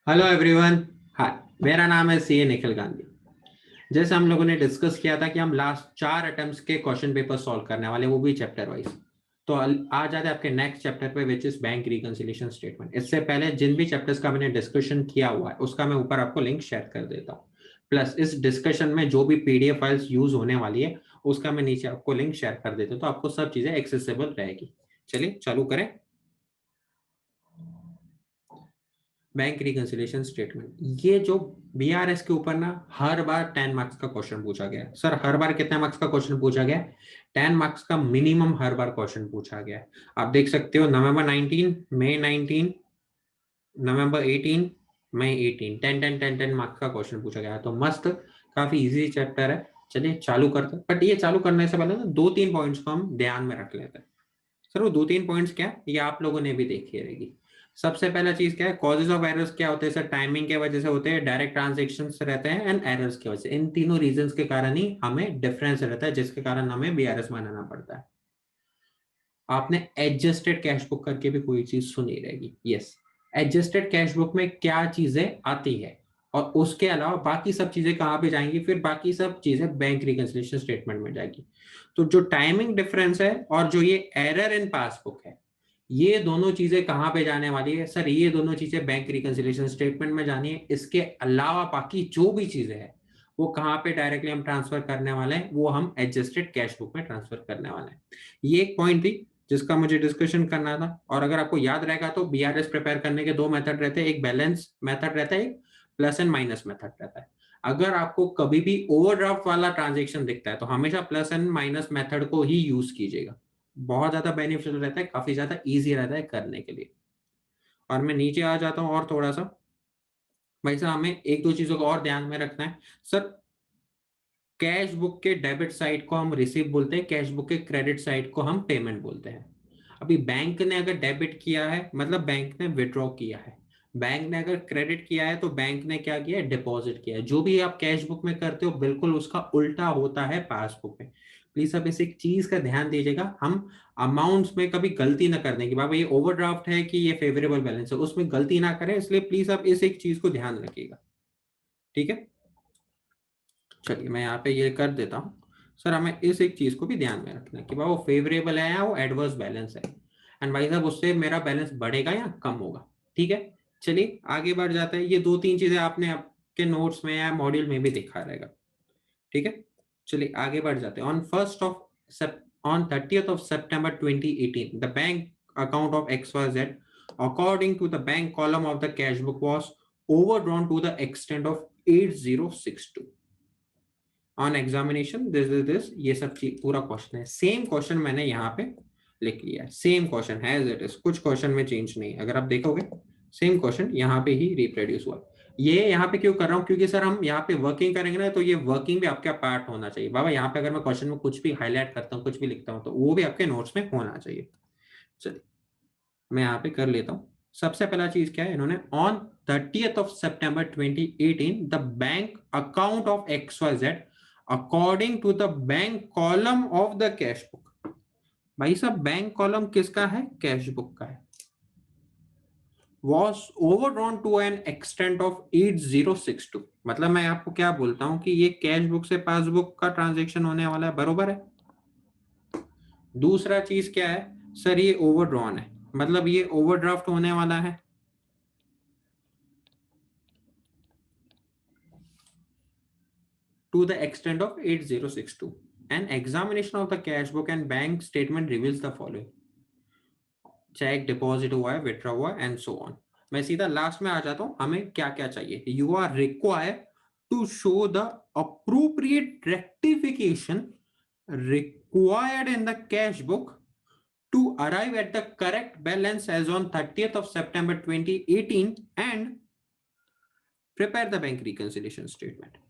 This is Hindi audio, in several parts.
Hello everyone. हाय, मेरा नाम है सी ए निखिल गांधी। जैसे हम लोगों ने डिस्कस किया था कि हम लास्ट 4 अटेम्प्ट्स के क्वेश्चन पेपर सॉल्व करने वाले, वो भी चैप्टर वाइज। तो आ जाते हैं आपके नेक्स्ट चैप्टर पे, which is bank reconciliation statement. इससे पहले जिन भी चैप्टर्स का मैंने डिस्कशन किया हुआ है उसका मैं ऊपर आपको लिंक शेयर कर देता हूँ। प्लस इस डिस्कशन में जो भी पीडीएफ फाइल्स यूज होने वाली है उसका मैं नीचे आपको लिंक शेयर कर देता हूँ, तो आपको सब चीजें एक्सेसिबल रहेगी। चलिए चालू करें। बैंक रिकंसिलिएशन स्टेटमेंट, ये जो बीआरएस के ऊपर ना हर बार 10 मार्क्स का क्वेश्चन पूछा गया है। सर हर बार कितने मार्क्स का क्वेश्चन पूछा गया है? 10 मार्क्स का मिनिमम हर बार क्वेश्चन पूछा गया है। आप देख सकते हो नवंबर 19, मई 19, नवंबर 18, मई 18, 10 मार्क्स का क्वेश्चन पूछा गया है। तो मस्त, काफी इजी चैप्टर है। चलिए चालू करते हैं, बट ये चालू करने से पहले ना 2-3 पॉइंट्स को हम ध्यान में रख लेते हैं। सर वो 2-3 पॉइंट्स क्या है, ये आप लोगों ने भी देखी रहेगी। सबसे पहला चीज क्या है, कॉजेज ऑफ एरर्स क्या होते हैं? सर टाइमिंग के वजह से होते हैं, डायरेक्ट ट्रांजेक्शन रहते हैं, एंड एरर्स की वजह से। इन तीनों रीजंस के कारण ही हमें डिफरेंस रहता है, जिसके कारण हमें बीआरएस बनाना पड़ता है। आपने एडजस्टेड कैश बुक करके भी कोई चीज सुनी रहेगी। यस, एडजस्टेड कैश बुक में क्या चीजें आती है और उसके अलावा बाकी सब चीजें कहाँ पे जाएंगी? फिर बाकी सब चीजें बैंक रिकंसिलिएशन स्टेटमेंट में जाएगी। तो जो टाइमिंग डिफरेंस है और जो ये एरर इन पासबुक है, ये दोनों चीजें कहाँ पे जाने वाली है? सर ये दोनों चीजें बैंक रिकंसिलिएशन स्टेटमेंट में जानी है। इसके अलावा बाकी जो भी चीजें हैं वो कहाँ पे डायरेक्टली हम ट्रांसफर करने वाले हैं? वो हम एडजस्टेड कैश बुक में ट्रांसफर करने वाले हैं। ये एक पॉइंट थी जिसका मुझे डिस्कशन करना था। और अगर आपको याद रहेगा तो बीआरएस प्रिपेयर करने के दो मेथड रहते हैं, एक बैलेंस मेथड रहता है, एक प्लस एंड माइनस मेथड रहता है। अगर आपको कभी भी ओवरड्राफ्ट वाला ट्रांजेक्शन दिखता है तो हमेशा प्लस एंड माइनस मेथड को ही यूज कीजिएगा। बहुत ज्यादा बेनिफिशियल रहता है, काफी ज्यादा इजी रहता है करने के लिए। और मैं नीचे आ जाता हूँ और थोड़ा सा, भाई साहब हमें एक दो चीजों को और ध्यान में रखना है। सर कैश बुक के डेबिट साइड को हम रिसीव बोलते हैं, कैश बुक के क्रेडिट साइड को हम पेमेंट बोलते हैं। अभी बैंक ने अगर डेबिट किया है मतलब बैंक ने विड्रॉ किया है, बैंक ने अगर क्रेडिट किया है तो बैंक ने क्या किया है? डिपॉजिट किया है। जो भी आप कैश बुक में करते हो बिल्कुल उसका उल्टा होता है पासबुक में। प्लीज अब इस एक चीज का ध्यान दीजिएगा, हम अमाउंट्स में कभी गलती ना करने की, बाबा ये ओवरड्राफ्ट है कि ये फेवरेबल बैलेंस है, उसमें गलती ना करें। इसलिए प्लीज आप इस एक चीज को ध्यान रखिएगा। ठीक है, चलिए मैं यहाँ पे ये कर देता हूँ। सर हमें इस एक चीज को भी ध्यान में रखना है कि भाई वो फेवरेबल है या वो एडवर्स बैलेंस है, एंड भाई साहब उससे मेरा बैलेंस बढ़ेगा या कम होगा। ठीक है, चलिए आगे बढ़ जाते हैं। ये दो तीन चीजें आपने आपके नोट्स में या मॉड्यूल में भी देखा रहेगा। ठीक है, चलिए आगे बढ़ जाते हैं। On 30th of September 2018 the bank account of XYZ according to the bank column of the cash book was overdrawn to the extent of 8062 on examination this ये सब चीज पूरा क्वेश्चन है। सेम क्वेश्चन मैंने यहाँ पे लिख लिया है, सेम क्वेश्चन है एज इट इज, कुछ क्वेश्चन में चेंज नहीं है। अगर आप देखोगे सेम क्वेश्चन यहाँ पे ही रिप्रोड्यूस हुआ। ये यहाँ पे क्यों कर रहा हूँ? क्योंकि सर हम यहाँ पे वर्किंग करेंगे ना, तो ये वर्किंग भी आपका पार्ट होना चाहिए। बाबा यहाँ पे अगर मैं क्वेश्चन में कुछ भी हाईलाइट करता हूँ, कुछ भी लिखता हूँ, तो वो भी आपके नोट्स में होना चाहिए। चलिए मैं यहाँ पे कर लेता हूँ। सबसे पहला चीज क्या है, इन्होंने on 30th of September 2018 the bank account of XYZ according to the bank column of the cash book. भाई साहब बैंक कॉलम किसका है? कैश बुक का है। Was overdrawn to an extent of 8062। मतलब मैं आपको क्या बोलता हूं कि ये कैश बुक से पासबुक का ट्रांजेक्शन होने वाला है, बरोबर है। दूसरा चीज क्या है सर, ये ओवरड्रॉन है, मतलब ये ओवरड्राफ्ट होने वाला है। To the extent of 8062. An examination of the cash book and bank statement reveals the following: cheque deposit हुआ है, विड्रॉ हुआ है, एंड सो ऑन। मैं सीधा लास्ट में आ जाता हूं, हमें क्या क्या चाहिए। You are required to show the appropriate rectification required in the cash book to arrive at the correct balance as on 30th of September 2018 and prepare the bank reconciliation statement.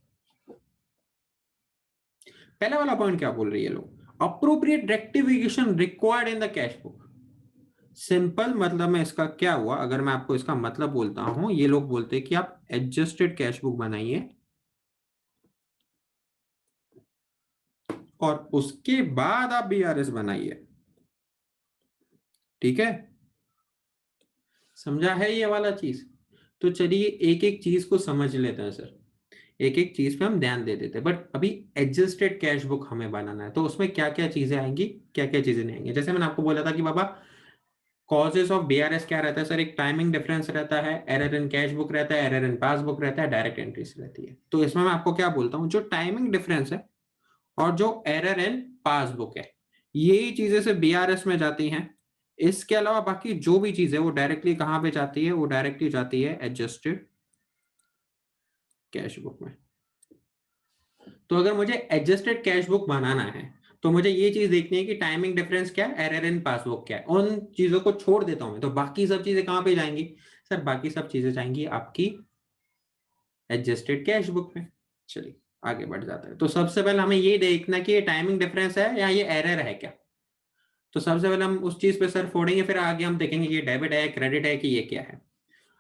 पहला वाला पॉइंट क्या बोल रही है लोग? Appropriate rectification required in the cash book. Simple मतलब में इसका क्या हुआ, अगर मैं आपको इसका मतलब बोलता हूं, ये लोग बोलते हैं कि आप एडजस्टेड कैश बुक बनाइए और उसके बाद आप बीआरएस बनाइए। ठीक है, समझा है ये वाला चीज? तो चलिए एक एक चीज को समझ लेते हैं सर, एक एक चीज पे हम ध्यान दे देते हैं। बट अभी एडजस्टेड कैश बुक हमें बनाना है, तो उसमें क्या क्या चीजें आएंगी, क्या क्या चीजें नहीं आएंगी। जैसे मैंने आपको बोला था कि बाबा कॉजेस ऑफ बीआरएस क्या रहता है सर, एक टाइमिंग डिफरेंस रहता है, एरर इन कैश बुक रहता है, एरर इन पासबुक रहता है, डायरेक्ट एंट्रीज रहती है। तो इसमें मैं आपको क्या बोलता हूँ, जो टाइमिंग डिफरेंस है और जो एरर इन पासबुक है, यही चीजें से बीआरएस में जाती हैं। इसके अलावा बाकी जो भी चीज है वो डायरेक्टली कहां पे जाती है, वो डायरेक्टली जाती है एडजस्टेड कैश बुक में। तो अगर मुझे एडजस्टेड कैश बुक बनाना है तो मुझे ये चीज देखनी है कि टाइमिंग डिफरेंस क्या है, एरर इन पासबुक क्या है। उन चीजों को छोड़ देता हूं मैं, तो बाकी सब चीजें कहां पे जाएंगी सर, बाकी सब चीजें जाएंगी आपकी एडजस्टेड कैश बुक में। चलिए आगे बढ़ जाता है। तो सबसे पहले हमें ये देखना कि ये टाइमिंग डिफरेंस है या ये एरर है क्या। तो सबसे पहले हम उस चीज पे सर फोड़ेंगे, फिर आगे हम देखेंगे ये डेबिट है, क्रेडिट है, कि ये क्या है।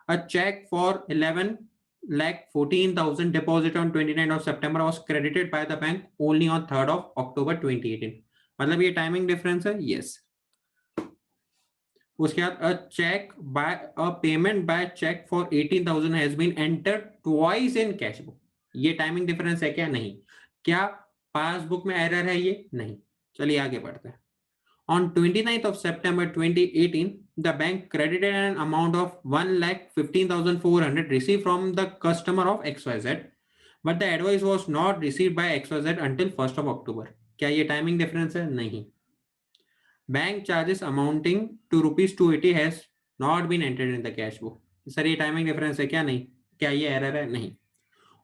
A check for 11,14,000 deposit on 29th of September was credited by the bank only on 3rd of October 2018। मतलब ये टाइमिंग डिफरेंस है, यस। उसके बाद a cheque by a payment by cheque for 18,000 has been entered twice in cash book. ये टाइमिंग डिफरेंस है क्या, नहीं। क्या पासबुक में एरर है, ये नहीं। चलिए आगे बढ़ते हैं। On 29th of September 2018, the bank credited an amount of 1,15,400 received from the customer of XYZ, but the advice was not received by XYZ until 1st of October। क्या ये टाइमिंग डिफरेंस है, नहीं। Bank charges amounting to ₹280 has not been entered in the cash book. Sir ये टाइमिंग डिफरेंस है क्या, नहीं। क्या ये एरर है, नहीं।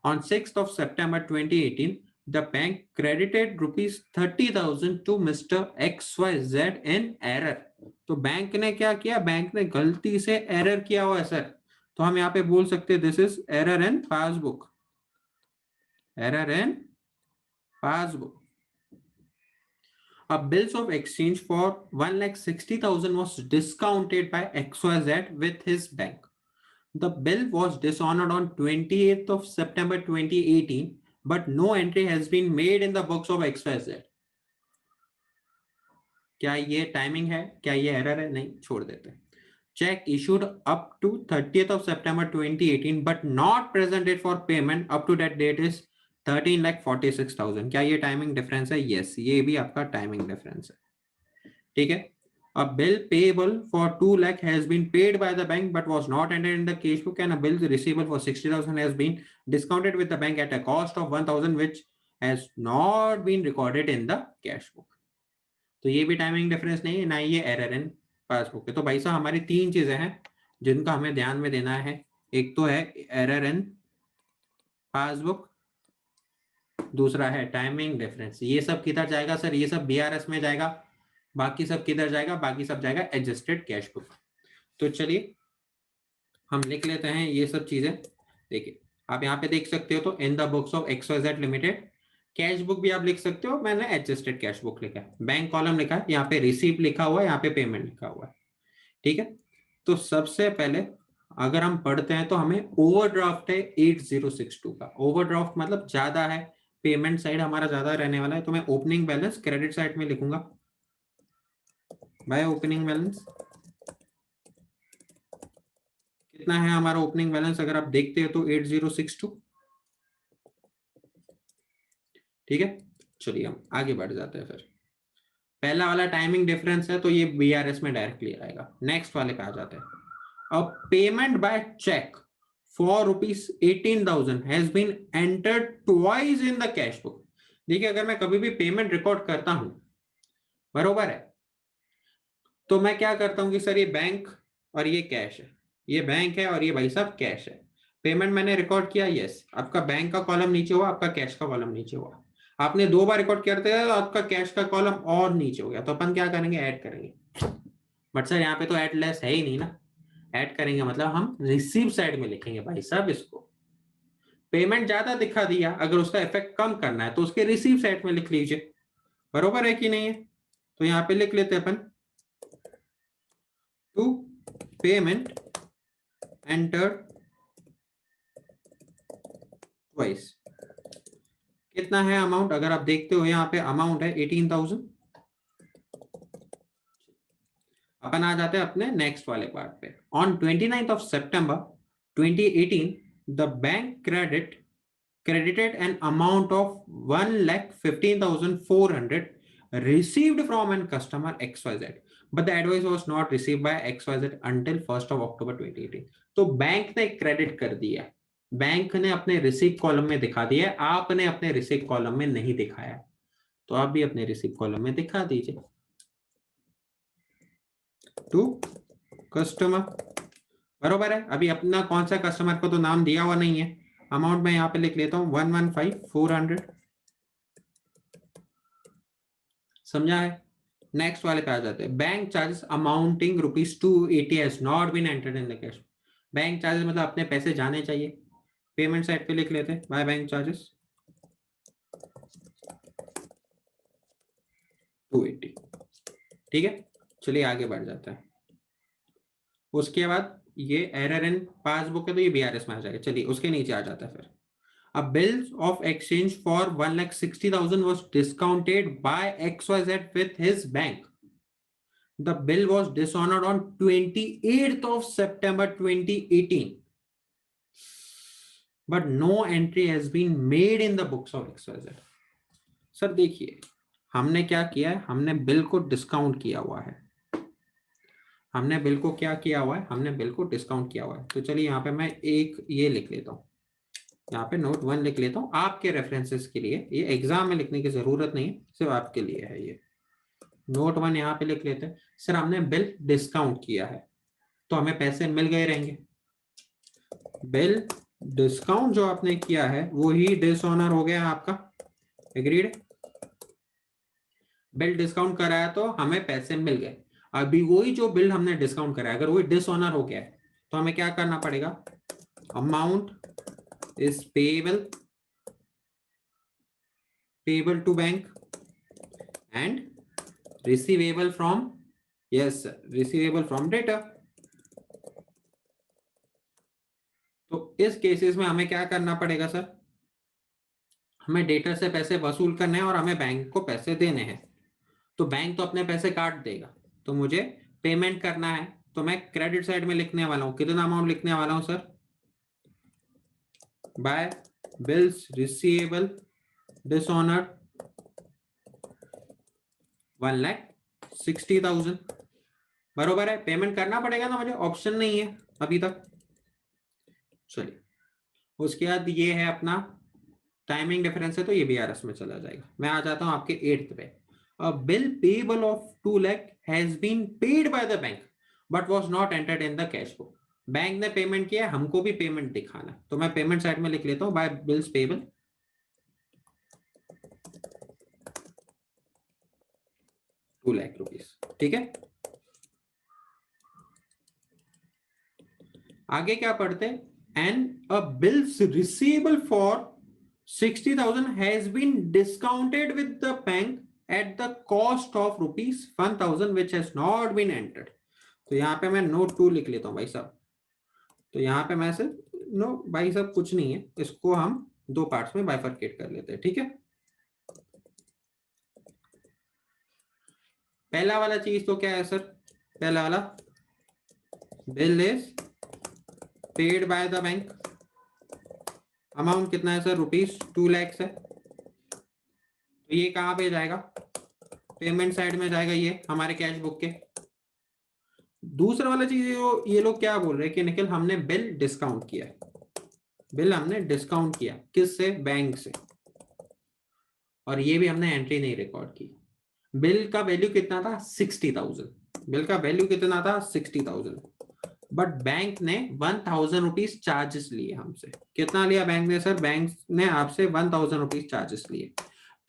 On 6th of September 2018, the bank credited ₹30,000 to Mr. XYZ in error। तो बैंक ने क्या किया, बैंक ने गलती से एरर किया हुआ है सर। तो हम यहाँ पे बोल सकते हैं this is error in passbook, error in passbook. A bills of exchange for 1,60,000 was discounted by XYZ with his bank। The bill was dishonored on 28th of September 2018, but no entry has been made in the books of XYZ। क्या ये टाइमिंग है, क्या ये एरर है, नहीं, छोड़ देते हैं। Cheque issued up to 30th of September 2018 but not presented for payment up to that date is 13,46,000। क्या ये टाइमिंग डिफरेंस है, यस, ये भी आपका टाइमिंग डिफरेंस है। ठीक है। A bill payable for 2 lakh has been paid by the bank but was not entered in the cash book, and a bill receivable for 60,000 has been discounted with the bank at a cost of 1,000 which has not been recorded in the cash book। तो ये भी टाइमिंग डिफरेंस नहीं है, ना ये एरर इन पासबुक है। तो भाई साहब हमारी तीन चीजें हैं जिनका हमें ध्यान में देना है। एक तो है एरर इन पासबुक, दूसरा है टाइमिंग डिफरेंस। ये सब किधर जाएगा सर, ये सब बीआरएस में जाएगा। बाकी सब किधर जाएगा, बाकी सब जाएगा एडजस्टेड कैश बुक। तो चलिए हम लिख लेते हैं ये सब चीजें। देखिए आप यहाँ पे देख सकते हो, तो इन the books of XYZ limited cash book भी आप लिख सकते हो, मैंने एडजस्टेड कैश बुक लिखा है। बैंक कॉलम लिखा है, यहाँ पे रिसीप्ट लिखा हुआ है, यहाँ पे पेमेंट लिखा हुआ है। ठीक है। तो सबसे पहले अगर हम पढ़ते हैं तो हमें ओवरड्राफ्ट है 8062 का। ओवरड्राफ्ट मतलब ज्यादा है, पेमेंट साइड हमारा ज्यादा रहने वाला है। तो मैं ओपनिंग बैलेंस क्रेडिट साइड में लिखूंगा बाय ओपनिंग बैलेंस। कितना है हमारा ओपनिंग बैलेंस, अगर आप देखते हो तो 8062। ठीक है। चलिए हम आगे बढ़ जाते हैं। फिर पहला वाला टाइमिंग डिफरेंस है तो ये बीआरएस में डायरेक्टली आएगा। नेक्स्ट वाले पे आ जाते हैं। अब payment by cheque for ₹18,000 has been entered twice in the cash book. देखिए अगर मैं कभी भी पेमेंट रिकॉर्ड करता हूं, बरोबर है, तो मैं क्या करता हूं कि सर ये बैंक और ये कैश है, ये बैंक है और ये भाई साहब कैश है। पेमेंट मैंने रिकॉर्ड किया, यस, आपका बैंक का कॉलम नीचे हुआ, आपका कैश का कॉलम नीचे हुआ। आपने 2 बार रिकॉर्ड करते हैं तो आपका कैश का कॉलम और नीचे हो गया, तो अपन क्या करेंगे, ऐड करेंगे। बट सर यहाँ पे तो ऐड लेस है ही नहीं ना। ऐड करेंगे मतलब हम रिसीव साइड में लिखेंगे भाई साहब इसको। पेमेंट ज्यादा दिखा दिया, अगर उसका इफेक्ट कम करना है तो उसके रिसीव साइड में लिख लीजिए। बरोबर है कि नहीं है। तो यहाँ पे लिख लेते हैं अपन टू पेमेंट एंटर ट्वाइस। कितना है अमाउंट, अगर आप देखते हो यहाँ पे अमाउंट है 18,000। अपन आ जाते हैं अपने नेक्स्ट वाले पार्ट पे। On 29th of September 2018 the bank credited an amount of 1,15,400 received from an customer XYZ, but the advice was not received by XYZ until 1st of October 2018. तो बैंक ने क्रेडिट कर दिया, बैंक ने अपने रिसीव कॉलम में दिखा दिया, आपने अपने रिसीव कॉलम में नहीं दिखाया, तो आप भी अपने रिसीव कॉलम में दिखा दीजिए टू कस्टमर। बरोबर है। अभी अपना कौन सा कस्टमर को तो नाम दिया हुआ नहीं है, अमाउंट मैं यहाँ पे लिख लेता हूं 115,400। समझा है। नेक्स्ट वाले पे आ जाते हैं। Bank charges amounting ₹280 has not been entered in the cash. Bank charges मतलब अपने पैसे जाने चाहिए, पेमेंट साइड पे लिख लेते हैं बाय बैंक चार्जेस 280। ठीक है, चलिए आगे बढ़ जाता है। उसके बाद ये एरर इन पासबुक है तो ये बीआरएस में आ जाएगा। चलिए उसके नीचे आ जाता है फिर A bill of exchange for 1,60,000 was discounted by XYZ with his bank. The bill was dishonored on 28th of September 2018. But no entry has been made in the books of XYZ. Sir देखिए, हमने क्या किया है, हमने बिल को डिस्काउंट किया हुआ है। हमने बिल को क्या किया हुआ है, हमने बिल को डिस्काउंट किया हुआ है। तो चलिए यहाँ पे मैं एक ये लिख लेता हूँ, यहाँ पे नोट 1 लिख लेता हूँ आपके रेफरेंसेस के लिए। ये एग्जाम में लिखने की जरूरत नहीं है, सिर्फ आपके लिए है ये। नोट 1 यहाँ पे लिख लेते हैं। सर हमने बिल डिस्काउंट किया है तो हमें पैसे मिल गए रहेंगे। बिल डिस्काउंट जो आपने किया है वो ही डिसऑनर हो गया आपका। एग्रीड। बिल डिस्काउंट कराया तो हमें पैसे मिल गए। अभी वही जो बिल हमने डिस्काउंट कराया अगर वही डिसऑनर हो गया है तो हमें क्या करना पड़ेगा, amount is payable to bank and receivable from, yes sir, receivable from debtor। तो इस केसेस में हमें क्या करना पड़ेगा सर, हमें डेटर से पैसे वसूल करने हैं और हमें बैंक को पैसे देने हैं। तो बैंक तो अपने पैसे काट देगा, तो मुझे पेमेंट करना है, तो मैं क्रेडिट साइड में लिखने वाला हूं। कितना अमाउंट लिखने वाला हूं sir, by bills receivable dishonour 1,60,000। बरोबर है, पेमेंट करना पड़ेगा ना मुझे, ऑप्शन नहीं है अभी तक। चलिए उसके बाद ये है अपना टाइमिंग डिफरेंस है तो ये बीआरएस में चला जाएगा। मैं आ जाता हूं आपके 8th पे। A bill payable of 2 lakh has been paid by the bank but was not entered in the cash book. Bank ने पेमेंट किया, हमको भी पेमेंट दिखाना, तो मैं पेमेंट साइड में लिख लेता हूं by bills payable 2 lakh rupees. ठीक है, आगे क्या पढ़ते हैं, and a bills receivable for 60,000 has been discounted with the bank at the cost of ₹1,000 which has not been entered। तो यहाँ पे मैं नोट 2 लिख लेता हूँ भाई साहब। तो यहाँ पे मैं सिर्फ नो भाई साहब कुछ नहीं है, इसको हम दो पार्ट्स में बाइफरकेट कर लेते हैं। ठीक है, पहला वाला चीज तो क्या है सर, पहला वाला bill is paid by the bank, amount कितना है सर, ₹2 लाख है। तो ये कहां पे जाएगा, पेमेंट साइड में जाएगा, ये हमारे कैश बुक के। दूसरा वाला चीज ये लोग क्या बोल रहे हैं कि निखिल हमने बिल डिस्काउंट किया, बिल हमने डिस्काउंट किया किससे, बैंक से, और ये भी हमने एंट्री नहीं रिकॉर्ड की। बिल का वैल्यू कितना था 60,000, बिल का वैल्यू कितना था 60,000, बट बैंक ने 1,000 रुपीज चार्जेस लिए हमसे। कितना लिया बैंक ने सर, बैंक ने आपसे 1,000 रुपीज चार्जेस लिए।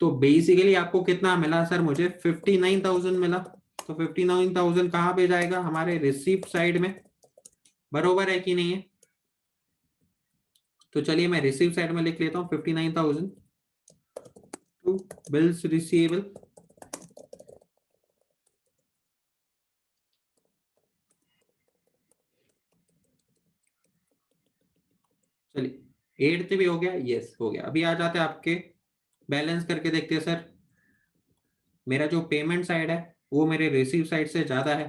तो बेसिकली आपको कितना मिला सर, मुझे 59,000 मिला। तो 59,000 कहां पे जाएगा, हमारे रिसीप्ट साइड में। बरोबर है कि नहीं है। तो चलिए मैं रिसीव साइड में लिख लेता हूं 59,000 टू बिल्स रिसीवेबल। चलिए 8th भी हो गया, यस हो गया। अभी आ जाते हैं आपके बैलेंस करके देखते हैं सर। मेरा जो पेमेंट साइड है वो मेरे रिसीव साइड से ज्यादा है,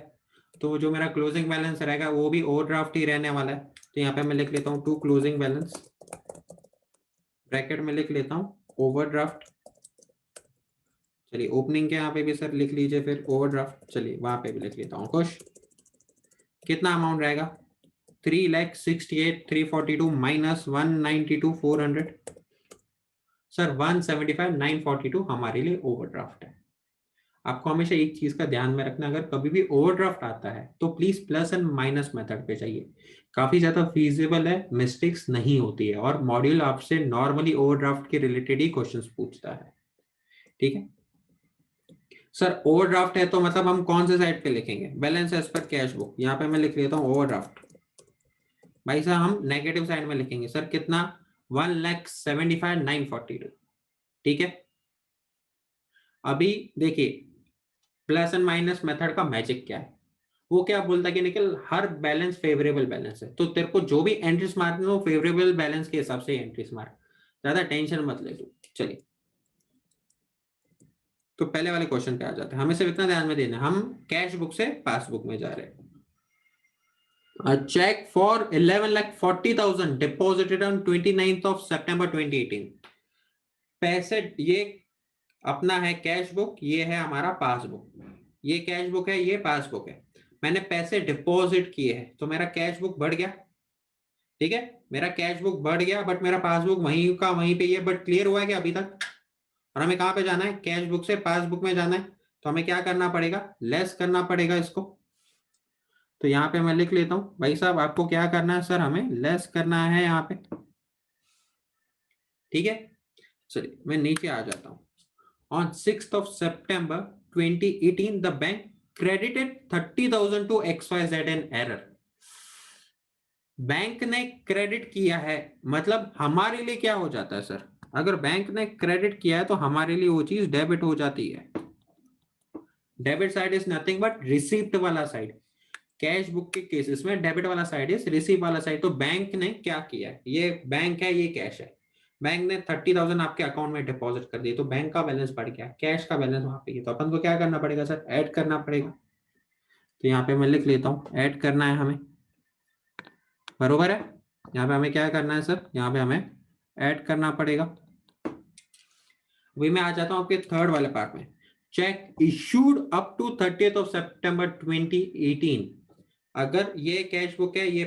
तो जो मेरा क्लोजिंग बैलेंस रहेगा वो भी ओवरड्राफ्ट ही रहने वाला है। तो यहाँ पे मैं लिख लेता हूँ टू क्लोजिंग बैलेंस, ब्रैकेट में लिख लेता हूँ ओवरड्राफ्ट। चलिए ओपनिंग के यहाँ पे भी सर लिख लीजिए फिर ओवरड्राफ्ट, चलिए वहां पे भी लिख लेता हूँ खुश। कितना अमाउंट रहेगा 3,68,342 माइनस 192,400, सर 175,942 हमारे लिए ओवरड्राफ्ट है। आपको हमेशा एक चीज का ध्यान में रखना, अगर कभी भी ओवरड्राफ्ट आता है तो please plus and minus method पे जाइए, काफी ज्यादा फीजिबल है, मिस्टेक्स नहीं होती है, और मॉड्यूल आपसे नॉर्मली ओवरड्राफ्ट के रिलेटेड ही क्वेश्चंस पूछता है। ठीक है सर, ओवरड्राफ्ट है तो मतलब हम कौन से साइड पे लिखेंगे, balance as per cash book, यहाँ पे मैं लिख लेता हूँ ओवरड्राफ्ट। भाई साहब हम नेगेटिव साइड में लिखेंगे सर, कितना 1,75,942। ठीक है, अभी देखिए प्लस एंड माइनस मेथड का मैजिक क्या है, वो क्या बोलता है कि निकल हर बैलेंस फेवरेबल बैलेंस है, तो तेरे को जो भी एंट्रीज मारनी हो फेवरेबल बैलेंस के हिसाब से एंट्रीज मार, ज्यादा टेंशन मत ले तू। चलिए तो पहले वाले क्वेश्चन पे आ जाते हैं, हमें सिर्फ इतना ध्यान में देना, हम कैश बुक से पासबुक में जा रहे हैं। A check for 11,40,000 deposited on 29th of September 2018। पैसे ये अपना है कैश बुक, ये है हमारा पासबुक, ये कैश बुक है ये पासबुक है, मैंने पैसे डिपॉजिट किए हैं तो मेरा कैश बुक बढ़ गया। ठीक है, मेरा कैश बुक बढ़ गया बट मेरा पासबुक वहीं का वहीं पे ही है, बट क्लियर हुआ है क्या अभी तक? और हमें कहां पे जाना है, कैश बुक से पासबुक में जाना है, तो हमें क्या करना पड़ेगा, लेस करना पड़ेगा इसको। तो यहाँ पे मैं लिख लेता हूँ भाई साहब, आपको क्या करना है सर, हमें लेस करना है यहाँ पे। ठीक है, चलिए मैं नीचे आ जाता हूँ। On 6th of September 2018, the bank credited 30,000 to XYZ in error। Bank ने क्रेडिट किया है, मतलब हमारे लिए क्या हो जाता है सर, अगर बैंक ने क्रेडिट किया है तो हमारे लिए वो चीज डेबिट हो जाती है। Debit side is nothing but receipt वाला साइड, कैश बुक के केसेस में डेबिट वाला साइड इज रिसीव वाला साइड। तो बैंक ने क्या किया है, ये बैंक है ये कैश है, बैंक ने 30,000 आपके अकाउंट में डिपॉजिट कर दिए, तो बैंक का बैलेंस बढ़ गया, कैश का बैलेंस वहां पे, तो अपन को क्या करना पड़ेगा सर, ऐड करना पड़ेगा। तो यहाँ पे मैं लिख लेता हूँ ऐड करना है हमें, बरोबर है। यहाँ पे हमें क्या करना है सर, यहाँ पे हमें ऐड करना पड़ेगा। वही मैं आ जाता हूँ आपके थर्ड वाले पार्ट में, cheque issued up to 30th of September 2018। अगर ये कैश बुक है ये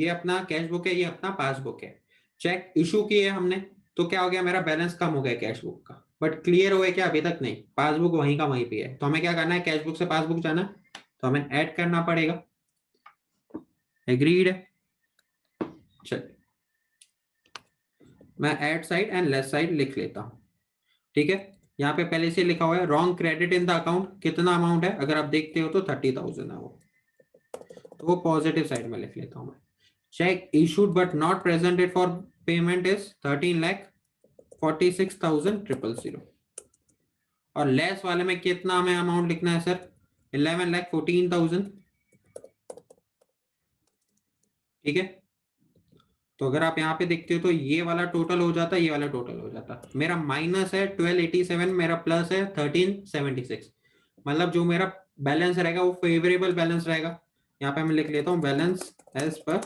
अपना कैश बुक है, ये अपना पासबुक है, चेक इशू किए हमने, तो क्या हो गया, मेरा बैलेंस कम हो गया कैश बुक का, बट क्लियर हुआ क्या अभी तक नहीं, पासबुक वहीं का वहीं पे है। तो हमें क्या करना है, कैश बुक से पासबुक जाना है, तो हमें ऐड करना पड़ेगा। एग्रीड है, चलिए मैं add side and left side लिख लेता हूँ। ठीक है, यहाँ पे पहले से लिखा हुआ है wrong credit in the account, कितना अमाउंट है अगर आप देखते हो तो 30,000 है वो, तो वो पॉजिटिव साइड में लिख लेता हूँ मैं। Check issued but not presented for payment is 13,46,000 और लेस वाले में कितना हमें अमाउंट लिखना है सर, 11,14,000। ठीक है, तो अगर आप यहाँ पे देखते हो तो ये वाला टोटल हो जाता, ये वाला टोटल हो जाता, मेरा माइनस है 1287, मेरा प्लस है 1376, मतलब जो मेरा बैलेंस रहेगा वो फेवरेबल बैलेंस रहेगा। यहाँ पे मैं लिख लेता हूँ बैलेंस एज पर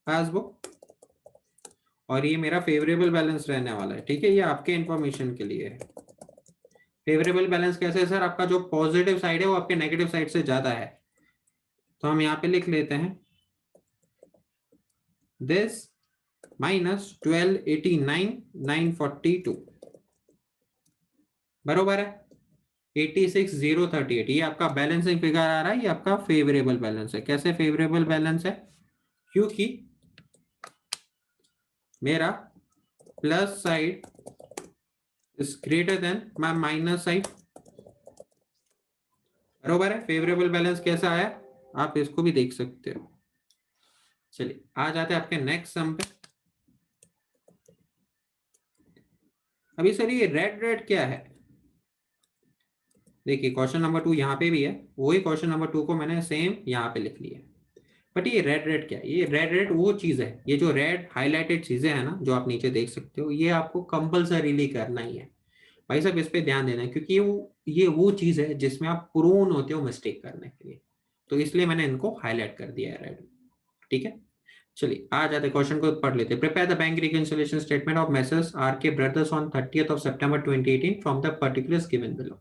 पासबुक, और ये मेरा फेवरेबल बैलेंस रहने वाला है। ठीक है, ये आपके इंफॉर्मेशन के लिए है। फेवरेबल बैलेंस कैसे है सर, आपका जो पॉजिटिव साइड है वो आपके नेगेटिव साइड से ज्यादा है, तो हम यहाँ पे लिख लेते हैं दिस माइनस 1289,942, बरोबर है 86,038। ये आपका बैलेंसिंग फिगर आ रहा है, ये आपका फेवरेबल बैलेंस है। कैसे फेवरेबल बैलेंस है, क्योंकि मेरा plus side is greater than my minus side, बरोबर है। फेवरेबल बैलेंस कैसा आया आप इसको भी देख सकते हो। चलिए आ जाते हैं आपके नेक्स्ट सम पे। अभी सर ये रेड रेड क्या है, देखिए क्वेश्चन नंबर 2 यहाँ पे भी है, वही क्वेश्चन नंबर 2 को मैंने सेम यहाँ पे लिख लिया, बट ये रेड रेड क्या है, ये रेड रेड वो चीज है, ये जो रेड हाईलाइटेड चीजें है ना जो आप नीचे देख सकते हो, ये आपको कंपल्सरीली करना ही है भाई साहब, इस पे ध्यान देना है, क्योंकि ये वो चीज है जिसमें आप प्रोन होते हो मिस्टेक करने के लिए, तो इसलिए मैंने इनको हाईलाइट कर दिया है रेड। ठीक है, चलिए आ जाते क्वेश्चन को पढ़ लेते। Prepare the bank reconciliation statement of messrs R K brothers on 30th of September 2018 from the particulars given below.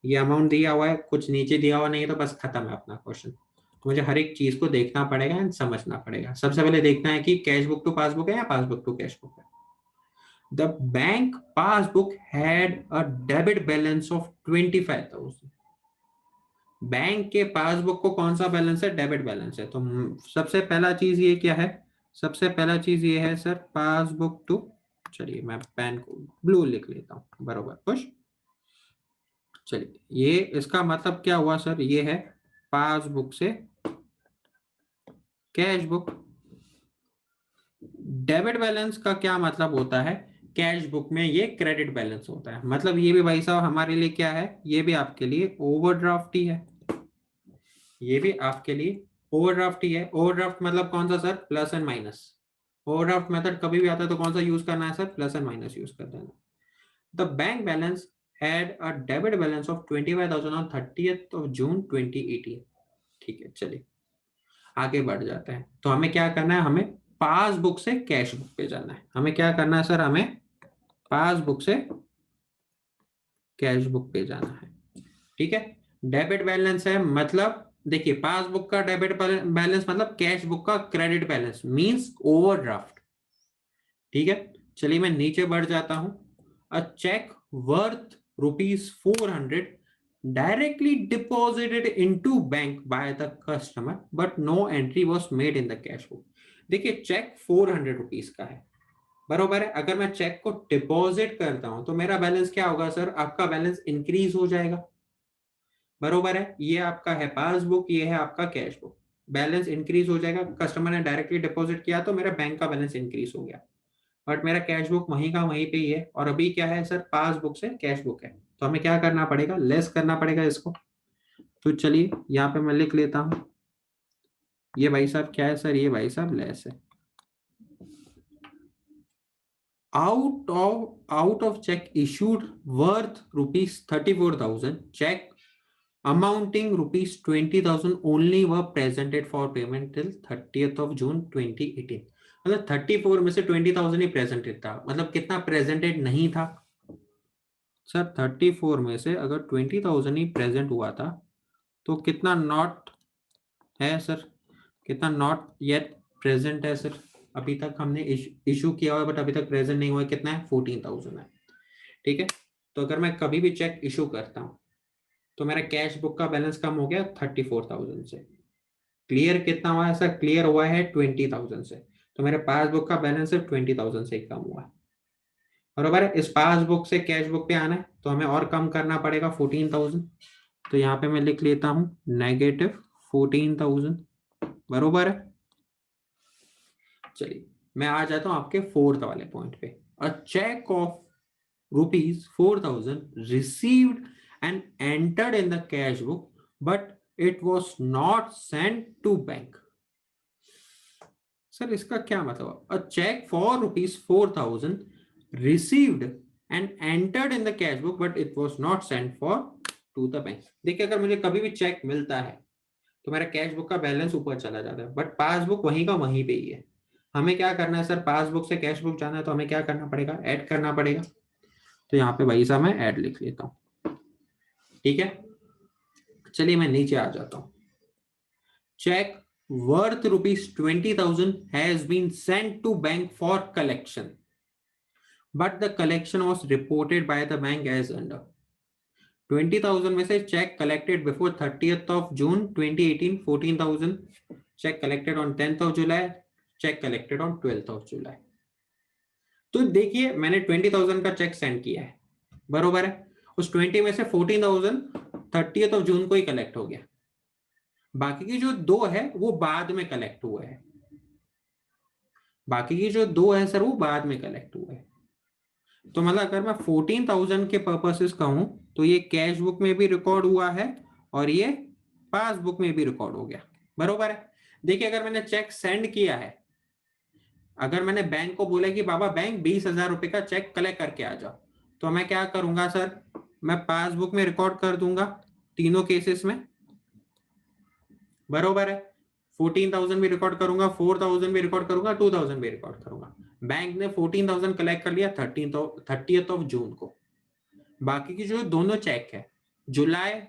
ये अमाउंट दिया हुआ है, कुछ नीचे दिया हुआ नहीं है, तो बस खत्म है अपना क्वेश्चन। तो मुझे हर एक चीज को देखना पड़ेगा एंड समझना पड़ेगा। सबसे पहले देखना है कि कैश बुक टू पासबुक है या पासबुक टू कैश बुक है। The bank passbook had a debit balance of 25,000। Bank के पासबुक को कौन सा बैलेंस है? डेबिट बैलेंस है। तो सबसे पहला चीज ये क्या है? सबसे पहला चीज ये है सर पासबुक टू, चलिए मैं पेन को ब्लू लिख लेता हूं, बरोबर खुश। चलिए ये इसका मतलब क्या हुआ सर? ये है पासबुक से कैश बुक। डेबिट बैलेंस का क्या मतलब होता है? कैश बुक में ये क्रेडिट बैलेंस होता है। मतलब ये भी भाई साहब हमारे लिए क्या है? ये भी आपके लिए ओवरड्राफ्ट ही है। ये भी आपके लिए ओवरड्राफ्ट ही है। ओवरड्राफ्ट मतलब कौन सा sir? Plus and minus. Overdraft method कभी भी आता है तो कौन सा यूज करना है sir? Plus and minus use कर देना। The bank balance had a debit balance of 25,000 on 30th of June 2018। ठीक है, चलिए आगे बढ़ जाते हैं। तो हमें क्या करना है? हमें पासबुक से कैश बुक पे जाना है। हमें क्या करना है सर? हमें पासबुक से कैश बुक पे जाना है। ठीक है, डेबिट बैलेंस है मतलब देखिए पासबुक का डेबिट बैलेंस मतलब कैश बुक का क्रेडिट बैलेंस मींस ओवरड्राफ्ट। ठीक है, चलिए मैं नीचे बढ़ जाता हूं। अ check worth ₹400 directly deposited into bank by the customer but no entry was made in the cash book। देखिए चेक 400 रुपीज का है, बरोबर है। अगर मैं चेक को डिपॉजिट करता हूं तो मेरा बैलेंस क्या होगा सर? आपका बैलेंस इंक्रीज हो जाएगा, बरोबर है। ये आपका है पासबुक, ये है आपका कैश बुक। बैलेंस इंक्रीज हो जाएगा, कस्टमर ने डायरेक्टली डिपॉजिट किया तो मेरा बैंक का बैलेंस इंक्रीज हो गया। बट मेरा कैश बुक वहीं का वहीं पे ही है। और अभी क्या है सर? पासबुक से कैश बुक है। तो हमें क्या करना पड़ेगा? लेस करना पड़ेगा इसको। तो चलिए यहाँ पे मैं लिख लेता हूं, ये भाई साहब क्या है सर? ये भाई साहब लेस है। Out of cheque issued worth ₹34,000 cheque amounting ₹20,000 only were presented for payment till 30th of June 2018। मतलब 34 में से 20,000 ही प्रेजेंटेड था। मतलब कितना प्रेजेंटेड नहीं था सर? 34 में से अगर 20,000 ही प्रेजेंट हुआ था तो कितना नॉट है सर? कितना नॉट येट प्रेजेंट है सर? अभी तक हमने इशू किया हुआ बट अभी तक प्रेजेंट नहीं हुआ है। कितना है? 14,000 है। ठीक है, तो अगर मैं कभी भी चेक इशू करता हूं तो मेरा कैश बुक का बैलेंस कम हो गया 34,000 से। क्लियर कितना हुआ है सर? क्लियर हुआ है 20,000 से। तो मेरे पासबुक का बैलेंस सिर्फ 20,000 से ही कम हुआ है, बरोबर है। इस पासबुक से कैश बुक पे आना है तो हमें और कम करना पड़ेगा 14,000। तो यहाँ पे मैं लिख लेता हूं -14,000, बरोबर है। चलिए मैं आ जाता हूं आपके फोर्थ वाले पॉइंट पे। A check of ₹4,000 received and entered in the cash book but it was not sent to bank। Sir इसका क्या मतलब? अ cheque for ₹4,000 received and entered in the cash book but it was not sent for to the bank। देखिए अगर मुझे कभी भी चेक मिलता है तो मेरा कैश बुक का बैलेंस ऊपर चला जाता है बट पासबुक वहीं का वहीं पे ही है। हमें क्या करना है सर? पासबुक से कैश बुक जाना है तो हमें क्या करना पड़ेगा? ऐड करना पड़ेगा। तो यहाँ पे भाई साहब मैं ऐड लिख लेता हूँ। ठीक है, चलिए मैं नीचे आ जाता हूँ। Cheque worth ₹20,000 has been sent to bank for collection but the collection was reported by the bank as under। 20,000 में से cheque collected before 30th of June 2018 14,000, cheque collected on 10th of July, cheque collected on 12th of July। तो देखिए मैंने 20,000 का चेक सेंड किया है, बरोबर है। उस 20 में से 14,000 30th of June को ही कलेक्ट हो गया। बाकी की जो 2 है वो बाद में कलेक्ट हुए हैं। बाकी की जो 2 है सर वो बाद में कलेक्ट हुए हैं। तो मतलब अगर मैं 14,000 के पर्पसेस कहूं तो ये कैश बुक में भी रिकॉर्ड हुआ है और ये पासबुक में भी रिकॉर्ड हो गया, बरोबर है। देखिए अगर मैंने चेक सेंड किया है, अगर मैंने बैंक को बोला कि बाबा बैंक 20,000 रुपए का चेक कलेक्ट करके आ जाओ, तो मैं क्या करूंगा सर? मैं पासबुक में रिकॉर्ड कर दूंगा तीनों केसेस में, बरोबर है। 14,000 भी रिकॉर्ड करूंगा, 4,000 भी रिकॉर्ड करूंगा, 2,000 भी रिकॉर्ड करूंगा। बैंक ने 14,000 कलेक्ट कर लिया 30th ऑफ जून को। बाकी की जो दोनों चेक है जुलाई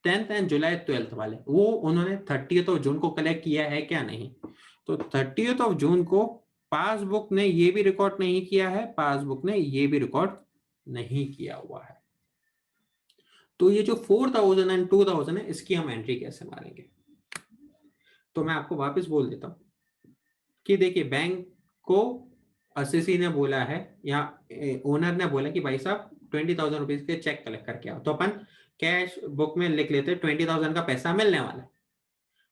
10th एंड जुलाई 12th वाले, वो उन्होंने 30th ऑफ जून को कलेक्ट किया है क्या नहीं। तो 30th ऑफ जून को पासबुक ने ये भी रिकॉर्ड नहीं किया है, पासबुक ने ये भी रिकॉर्ड नहीं किया हुआ है। तो ये जो 4,000 एंड 2,000 है, इसकी हम एंट्री कैसे मारेंगे। तो मैं आपको वापस बोल देता हूं कि देखिए, बैंक को असेसी ने बोला है या ओनर ने बोला कि भाई साहब 20,000 रुपीज के चेक कलेक्ट करके आओ, तो अपन कैश बुक में लिख लेते 20,000 का पैसा मिलने वाला है।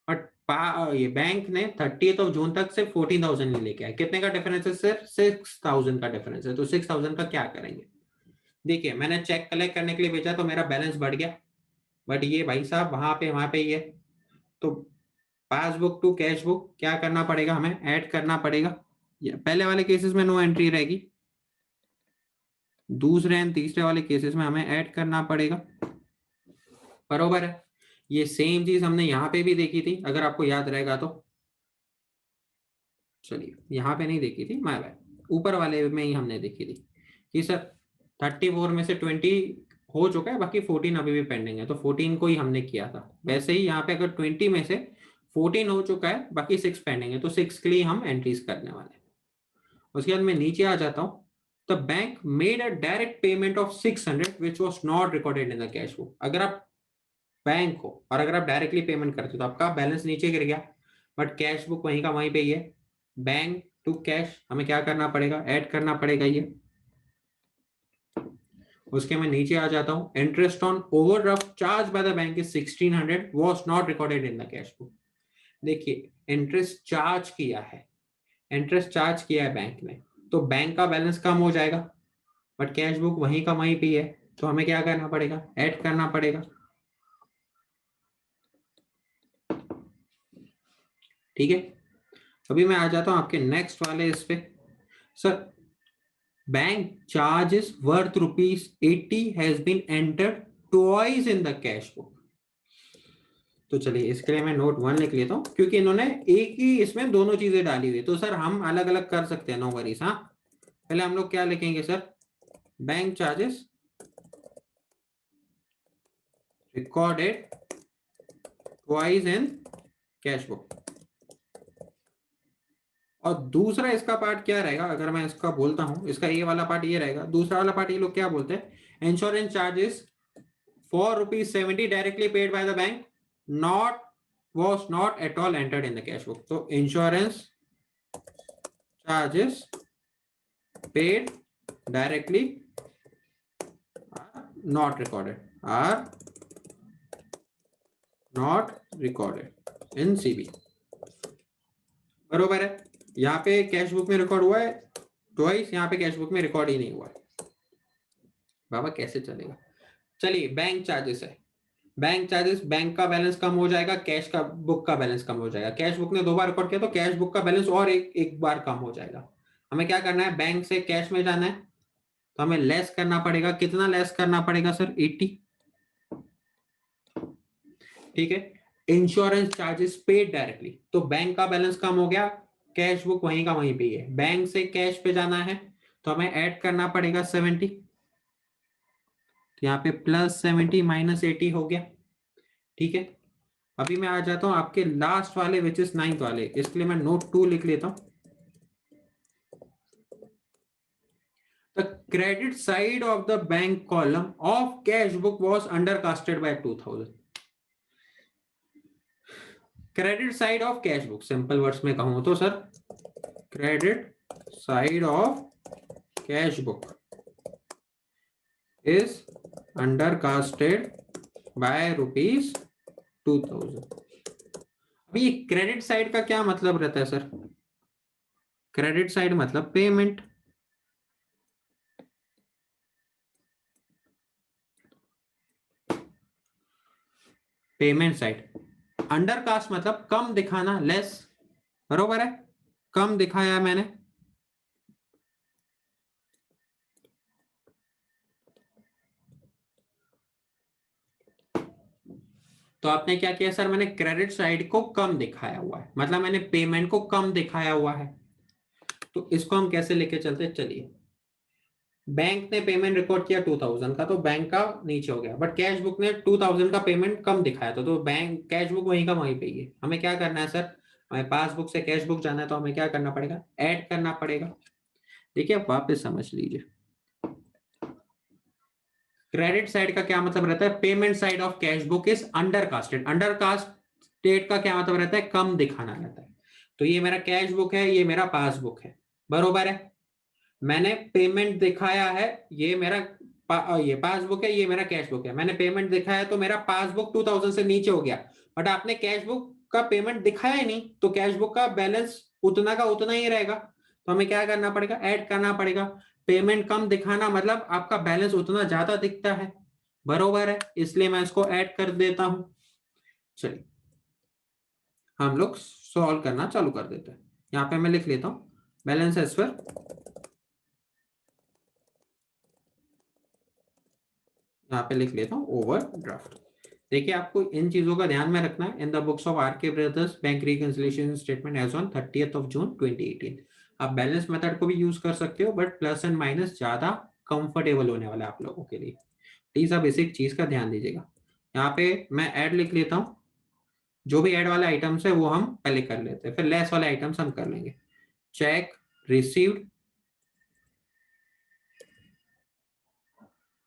और ये बैंक ने 30th ऑफ जून तक सिर्फ 14,000 ही लेके आए। कितने का डिफरेंस है? सिर्फ 6,000 का डिफरेंस है। तो 6,000 का क्या करेंगे? देखिए, मैंने चेक कलेक्ट करने के लिए भेजा तो मेरा बैलेंस बढ़ गया, बट ये भाई साहब वहां पे ही है। तो पासबुक टू कैश बुक क्या करना पड़ेगा? हमें ऐड करना पड़ेगा। पहले वाले केसेस में नो एंट्री रहेगी, दूसरे एंड तीसरे वाले केसेस में हमें ऐड करना पड़ेगा। बरोबर है। ये सेम चीज हमने यहाँ पे भी देखी थी, अगर आपको याद रहेगा तो। चलिए, यहाँ पे नहीं देखी थी, माय बैड, ऊपर वाले में ही हमने देखी थी कि सर 34 में से 20 हो चुका है, बाकी 14 अभी भी पेंडिंग है, तो 14 को ही हमने किया था। वैसे ही यहाँ पे अगर 20 में से 14 हो चुका है, बाकी 6 पेंडिंग है, तो 6 के लिए हम एंट्रीज करने वाले हैं। उसके बाद मैं नीचे आ जाता हूँ। The bank made a direct payment of 600 which was not recorded in the cash book. अगर आप बैंक हो और अगर आप डायरेक्टली पेमेंट करते हो तो आपका बैलेंस नीचे गिर गया, बट कैश बुक वहीं का वहीं पे ही है। बैंक टू कैश हमें क्या करना पड़ेगा? ऐड करना पड़ेगा ये। उसके मैं नीचे आ जाता हूं। Interest on overdraft charge by the bank is 1,600 was not recorded in the cash book. देखिए, इंटरेस्ट चार्ज किया है, इंटरेस्ट चार्ज किया है बैंक ने, तो बैंक का बैलेंस कम हो जाएगा, बट कैश बुक वहीं का वहीं पे है। तो हमें क्या करना पड़ेगा? ऐड करना पड़ेगा। ठीक है, अभी मैं आ जाता हूं आपके नेक्स्ट वाले इस पे। Sir, bank charges worth ₹80 has been entered twice in the cash book. तो चलिए, इसके लिए मैं नोट 1 लिख लेता हूं, क्योंकि इन्होंने एक ही इसमें दोनों चीजें डाली हुई है, तो सर हम अलग अलग कर सकते हैं, नो वरीज। हाँ, पहले हम लोग क्या लिखेंगे sir? Bank charges recorded twice in cash book. और दूसरा इसका पार्ट क्या रहेगा? अगर मैं इसका बोलता हूं, इसका ये वाला पार्ट ये रहेगा, दूसरा वाला पार्ट ये लोग क्या बोलते हैं? Insurance charges for ₹70 directly paid by the bank was not at all entered in the cash book. So insurance charges paid directly are not recorded in CB. बरोबर है। यहाँ पे कैश बुक में रिकॉर्ड हुआ है ट्वाइस, यहाँ पे कैश बुक में रिकॉर्ड ही नहीं हुआ है। बाबा कैसे चलेगा? चलिए, बैंक चार्जेस है। बैंक चार्जेस, बैंक का बैलेंस कम हो जाएगा, कैश का बुक का बैलेंस कम हो जाएगा। कैश बुक ने 2 बार रिकॉर्ड किया तो कैश बुक का बैलेंस और एक बार कम हो जाएगा। हमें क्या करना है? बैंक से कैश में जाना है, तो हमें लेस करना पड़ेगा। कितना लेस करना पड़ेगा सर? 80। ठीक है। इंश्योरेंस चार्जेस पेड डायरेक्टली, तो बैंक का बैलेंस कम हो गया, कैश बुक वहीं का वहीं पे है। बैंक से कैश पे जाना है तो हमें ऐड करना पड़ेगा 70। तो यहाँ पे +70 -80 हो गया। ठीक है, अभी मैं आ जाता हूं आपके लास्ट वाले विच इज 9th वाले। इसके लिए मैं नोट 2 लिख लेता हूं। The credit side of the bank column of cash book was undercasted by 2,000। Credit side of cash book, simple words में कहूं तो sir, credit side of cash book is undercasted by ₹2,000। अभी क्रेडिट साइड का क्या मतलब रहता है सर? क्रेडिट साइड मतलब पेमेंट। Payment side. अंडरकास्ट मतलब कम दिखाना, लेस। बरोबर है, कम दिखाया मैंने। तो आपने क्या किया सर, मैंने क्रेडिट साइड को कम दिखाया हुआ है, मतलब मैंने पेमेंट को कम दिखाया हुआ है। तो इसको हम कैसे लेके चलते हैं, चलिए। बैंक ने पेमेंट रिकॉर्ड किया 2000 का, तो बैंक का नीचे हो गया, बट कैश बुक ने 2000 का पेमेंट कम दिखाया था, तो बैंक कैश बुक वहीं का वहीं पे ही है। हमें क्या करना है सर, हमें पासबुक से कैश बुक जाना है, तो हमें क्या करना पड़ेगा, ऐड करना पड़ेगा। देखिए आप वापस समझ लीजिए, क्रेडिट साइड का क्या मतलब रहता है, payment side of cash book is undercasted. Undercasted का क्या मतलब रहता है, कम दिखाना रहता है। तो ये मेरा कैश बुक है, ये मेरा पासबुक है, बरोबर है। मैंने पेमेंट दिखाया है, ये मेरा ये पासबुक है, ये मेरा कैश बुक है। मैंने पेमेंट दिखाया तो मेरा पासबुक 2000 से नीचे हो गया, बट आपने कैश बुक का पेमेंट दिखाया ही नहीं, तो कैश बुक का बैलेंस उतना का उतना ही रहेगा। तो हमें क्या करना पड़ेगा, ऐड करना पड़ेगा। पेमेंट कम दिखाना मतलब आपका बैलेंस उतना ज्यादा दिखता है, बरोबर है, इसलिए मैं इसको ऐड कर देता हूं। चलिए हम लोग सॉल्व करना चालू कर देते हैं। यहां पे मैं लिख लेता हूं बैलेंस एज पर, यहाँ पे लिख लेता हूँ ओवरड्राफ्ट। देखिए आपको इन चीजों का ध्यान में रखना है। In the books of R K brothers bank reconciliation statement as on 30th of June 2018। आप बैलेंस मेथड को भी यूज कर सकते हो, बट प्लस एंड माइनस ज्यादा कंफर्टेबल होने वाला है आप लोगों के लिए। प्लीज आप इस एक चीज का ध्यान दीजिएगा। यहाँ पे मैं ऐड लिख लेता हूँ, जो भी ऐड वाले आइटम्स है वो हम पहले कर लेते हैं, फिर लेस वाले आइटम्स हम कर लेंगे। Check received,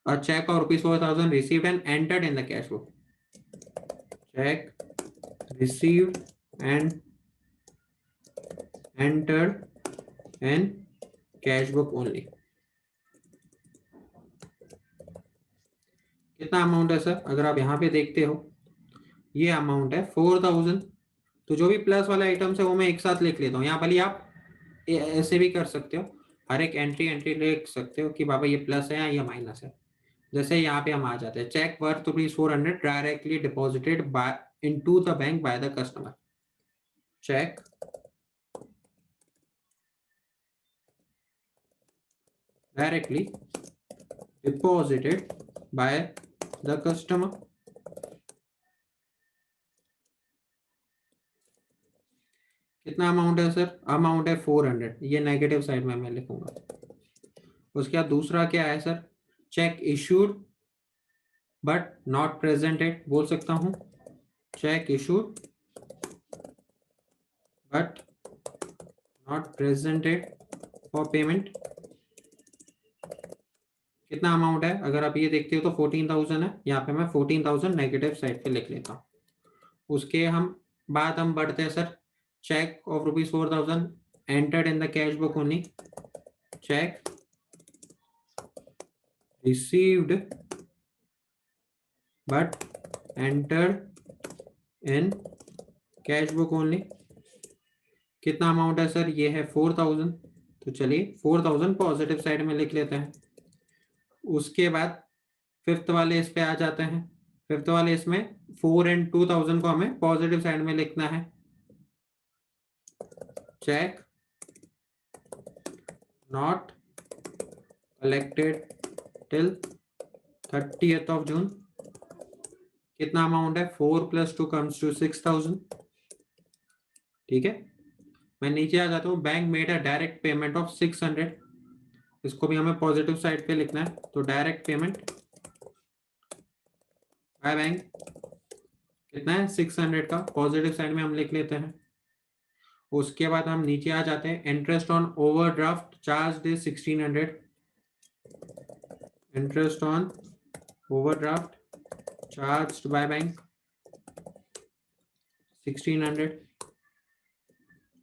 a check of rupees 4000 received and entered in the cash book. Check received and entered in cash book only. कितना अमाउंट है सर, अगर आप यहाँ पे देखते हो ये अमाउंट है 4000। तो जो भी प्लस वाले आइटम्स है वो मैं एक साथ लिख लेता हूँ। यहाँ भले आप ऐसे भी कर सकते हो, हर एक एंट्री एंट्री लिख सकते हो कि बाबा ये प्लस है या ये माइनस है। जैसे यहाँ पे हम आ जाते हैं, cheque worth rupees 400 directly deposited by into the bank by the customer. Cheque directly deposited by the customer। कितना अमाउंट है सर, अमाउंट है 400, ये नेगेटिव साइड में मैं लिखूंगा। उसके बाद दूसरा क्या है sir, check issued but not presented, बोल सकता हूं check issued but not presented for payment. कितना अमाउंट है, अगर आप ये देखते हो तो 14000 है, यहाँ पे मैं 14000 नेगेटिव साइड पे लिख लेता हूँ। उसके हम बाद हम बढ़ते हैं sir, check of rupees 4000 entered in the cash book only। check received but entered in cash book only। कितना अमाउंट है सर, ये है 4000, तो चलिए 4000 पॉजिटिव साइड में लिख लेते हैं। उसके बाद फिफ्थ वाले इस पे आ जाते हैं। फिफ्थ वाले इसमें 4 and 2000 को हमें पॉजिटिव साइड में लिखना है। Cheque not collected till 30th of June। कितना अमाउंट है, 4 + 2 comes to 6000। ठीक है, मैं नीचे आ जाता हूँ, bank made a direct payment of 600। इसको भी हमें पॉजिटिव साइड पे लिखना है, तो डायरेक्ट पेमेंट बाय बैंक कितना है 600 का, पॉजिटिव साइड में हम लिख लेते हैं। उसके बाद हम नीचे आ जाते हैं, interest on overdraft charge is 1600। Interest on overdraft charge by bank 1600,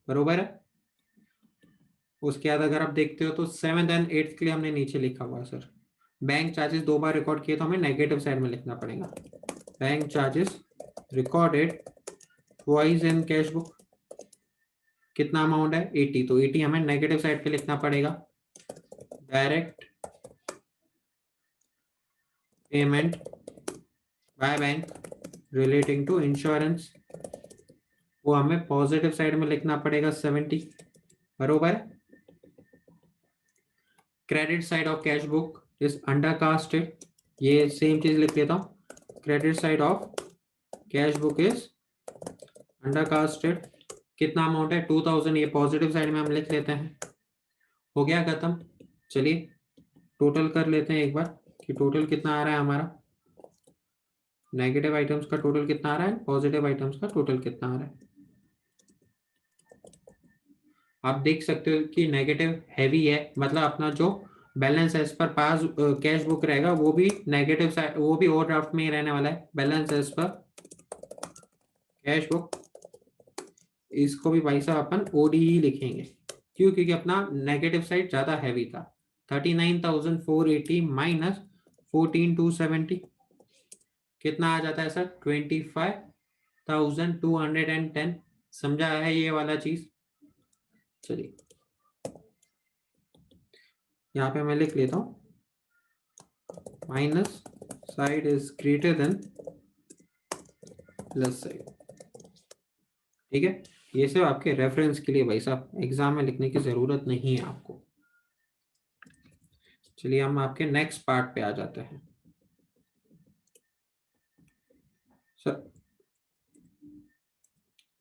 बरोबर है। उसके बाद अगर आप देखते हो तो 7th and 8th के लिए हमने नीचे लिखा हुआ है सर, बैंक चार्जेस 2 बार रिकॉर्ड किए तो हमें नेगेटिव साइड में लिखना पड़ेगा। Bank charges recorded twice in cash book. कितना अमाउंट है 80, तो 80 हमें नेगेटिव साइड पे लिखना पड़ेगा। Direct payment by bank relating to insurance, वो हमें पॉजिटिव साइड में लिखना पड़ेगा 70, बरोबर है। Credit side of cash book is undercasted, ये सेम चीज लिख लेता हूँ, credit side of cash book is undercasted. कितना अमाउंट है 2000, ये पॉजिटिव साइड में हम लिख लेते हैं। हो गया खत्म। चलिए टोटल कर लेते हैं एक बार कि टोटल कितना आ रहा है हमारा। नेगेटिव आइटम्स का टोटल कितना आ रहा है, पॉजिटिव आइटम्स का टोटल कितना आ रहा है। आप देख सकते हो कि नेगेटिव हैवी है, मतलब अपना जो बैलेंस एज पर पास कैश बुक रहेगा वो भी नेगेटिव साइड, वो भी ओवरड्राफ्ट में ही रहने वाला है। Balance as per cash book, इसको भी भाई साहब अपन ओडी ही लिखेंगे। क्यों? क्योंकि अपना नेगेटिव साइड ज्यादा हैवी था। 39,480 माइनस 14,270 कितना आ जाता है सर? 25,210। समझा है ये वाला चीज? चलिए यहाँ पे मैं लिख लेता हूँ, minus side is greater than plus side. ठीक है, ये सब आपके रेफरेंस के लिए भाई साहब, एग्जाम में लिखने की जरूरत नहीं है आपको। चलिए हम आपके नेक्स्ट पार्ट पे आ जाते हैं। सर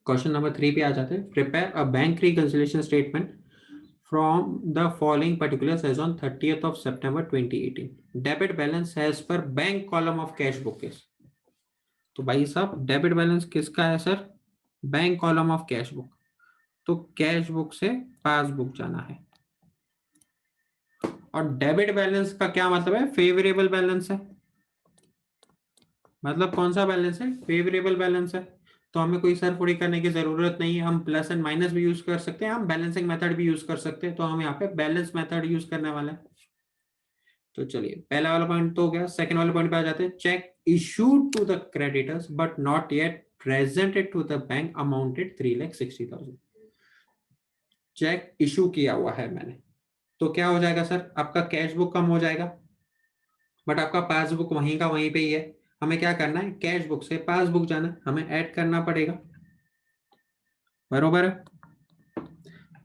क्वेश्चन नंबर 3 पे आ जाते हैं। Prepare a bank reconciliation statement from the following particulars as on 30th of September 2018. Debit balance as per bank column of cash book is, तो भाई साहब डेबिट बैलेंस किसका है sir? Bank column of cash book. तो कैश बुक से पासबुक जाना है। और डेबिट बैलेंस का क्या मतलब है? फेवरेबल बैलेंस है। मतलब कौन सा बैलेंस है? फेवरेबल बैलेंस है। तो हमें कोई सरफोड़ी करने की जरूरत नहीं है। हम प्लस एंड माइनस भी यूज कर सकते हैं, हम बैलेंसिंग मेथड भी यूज कर सकते हैं। तो हम यहाँ पे बैलेंस मेथड यूज करने वाले हैं। तो चलिए पहला वाला पॉइंट तो हो गया। सेकंड वाले पॉइंट पे आ जाते हैं। Cheque issued to the creditors but not yet presented to the bank amounted 3,60,000। Cheque issue किया हुआ है मैंने, तो क्या हो जाएगा सर? आपका कैश बुक कम हो जाएगा, बट आपका पासबुक वहीं का वहीं पे ही है। हमें क्या करना है? कैश बुक से पासबुक जाना है, हमें ऐड करना पड़ेगा। बरोबर है?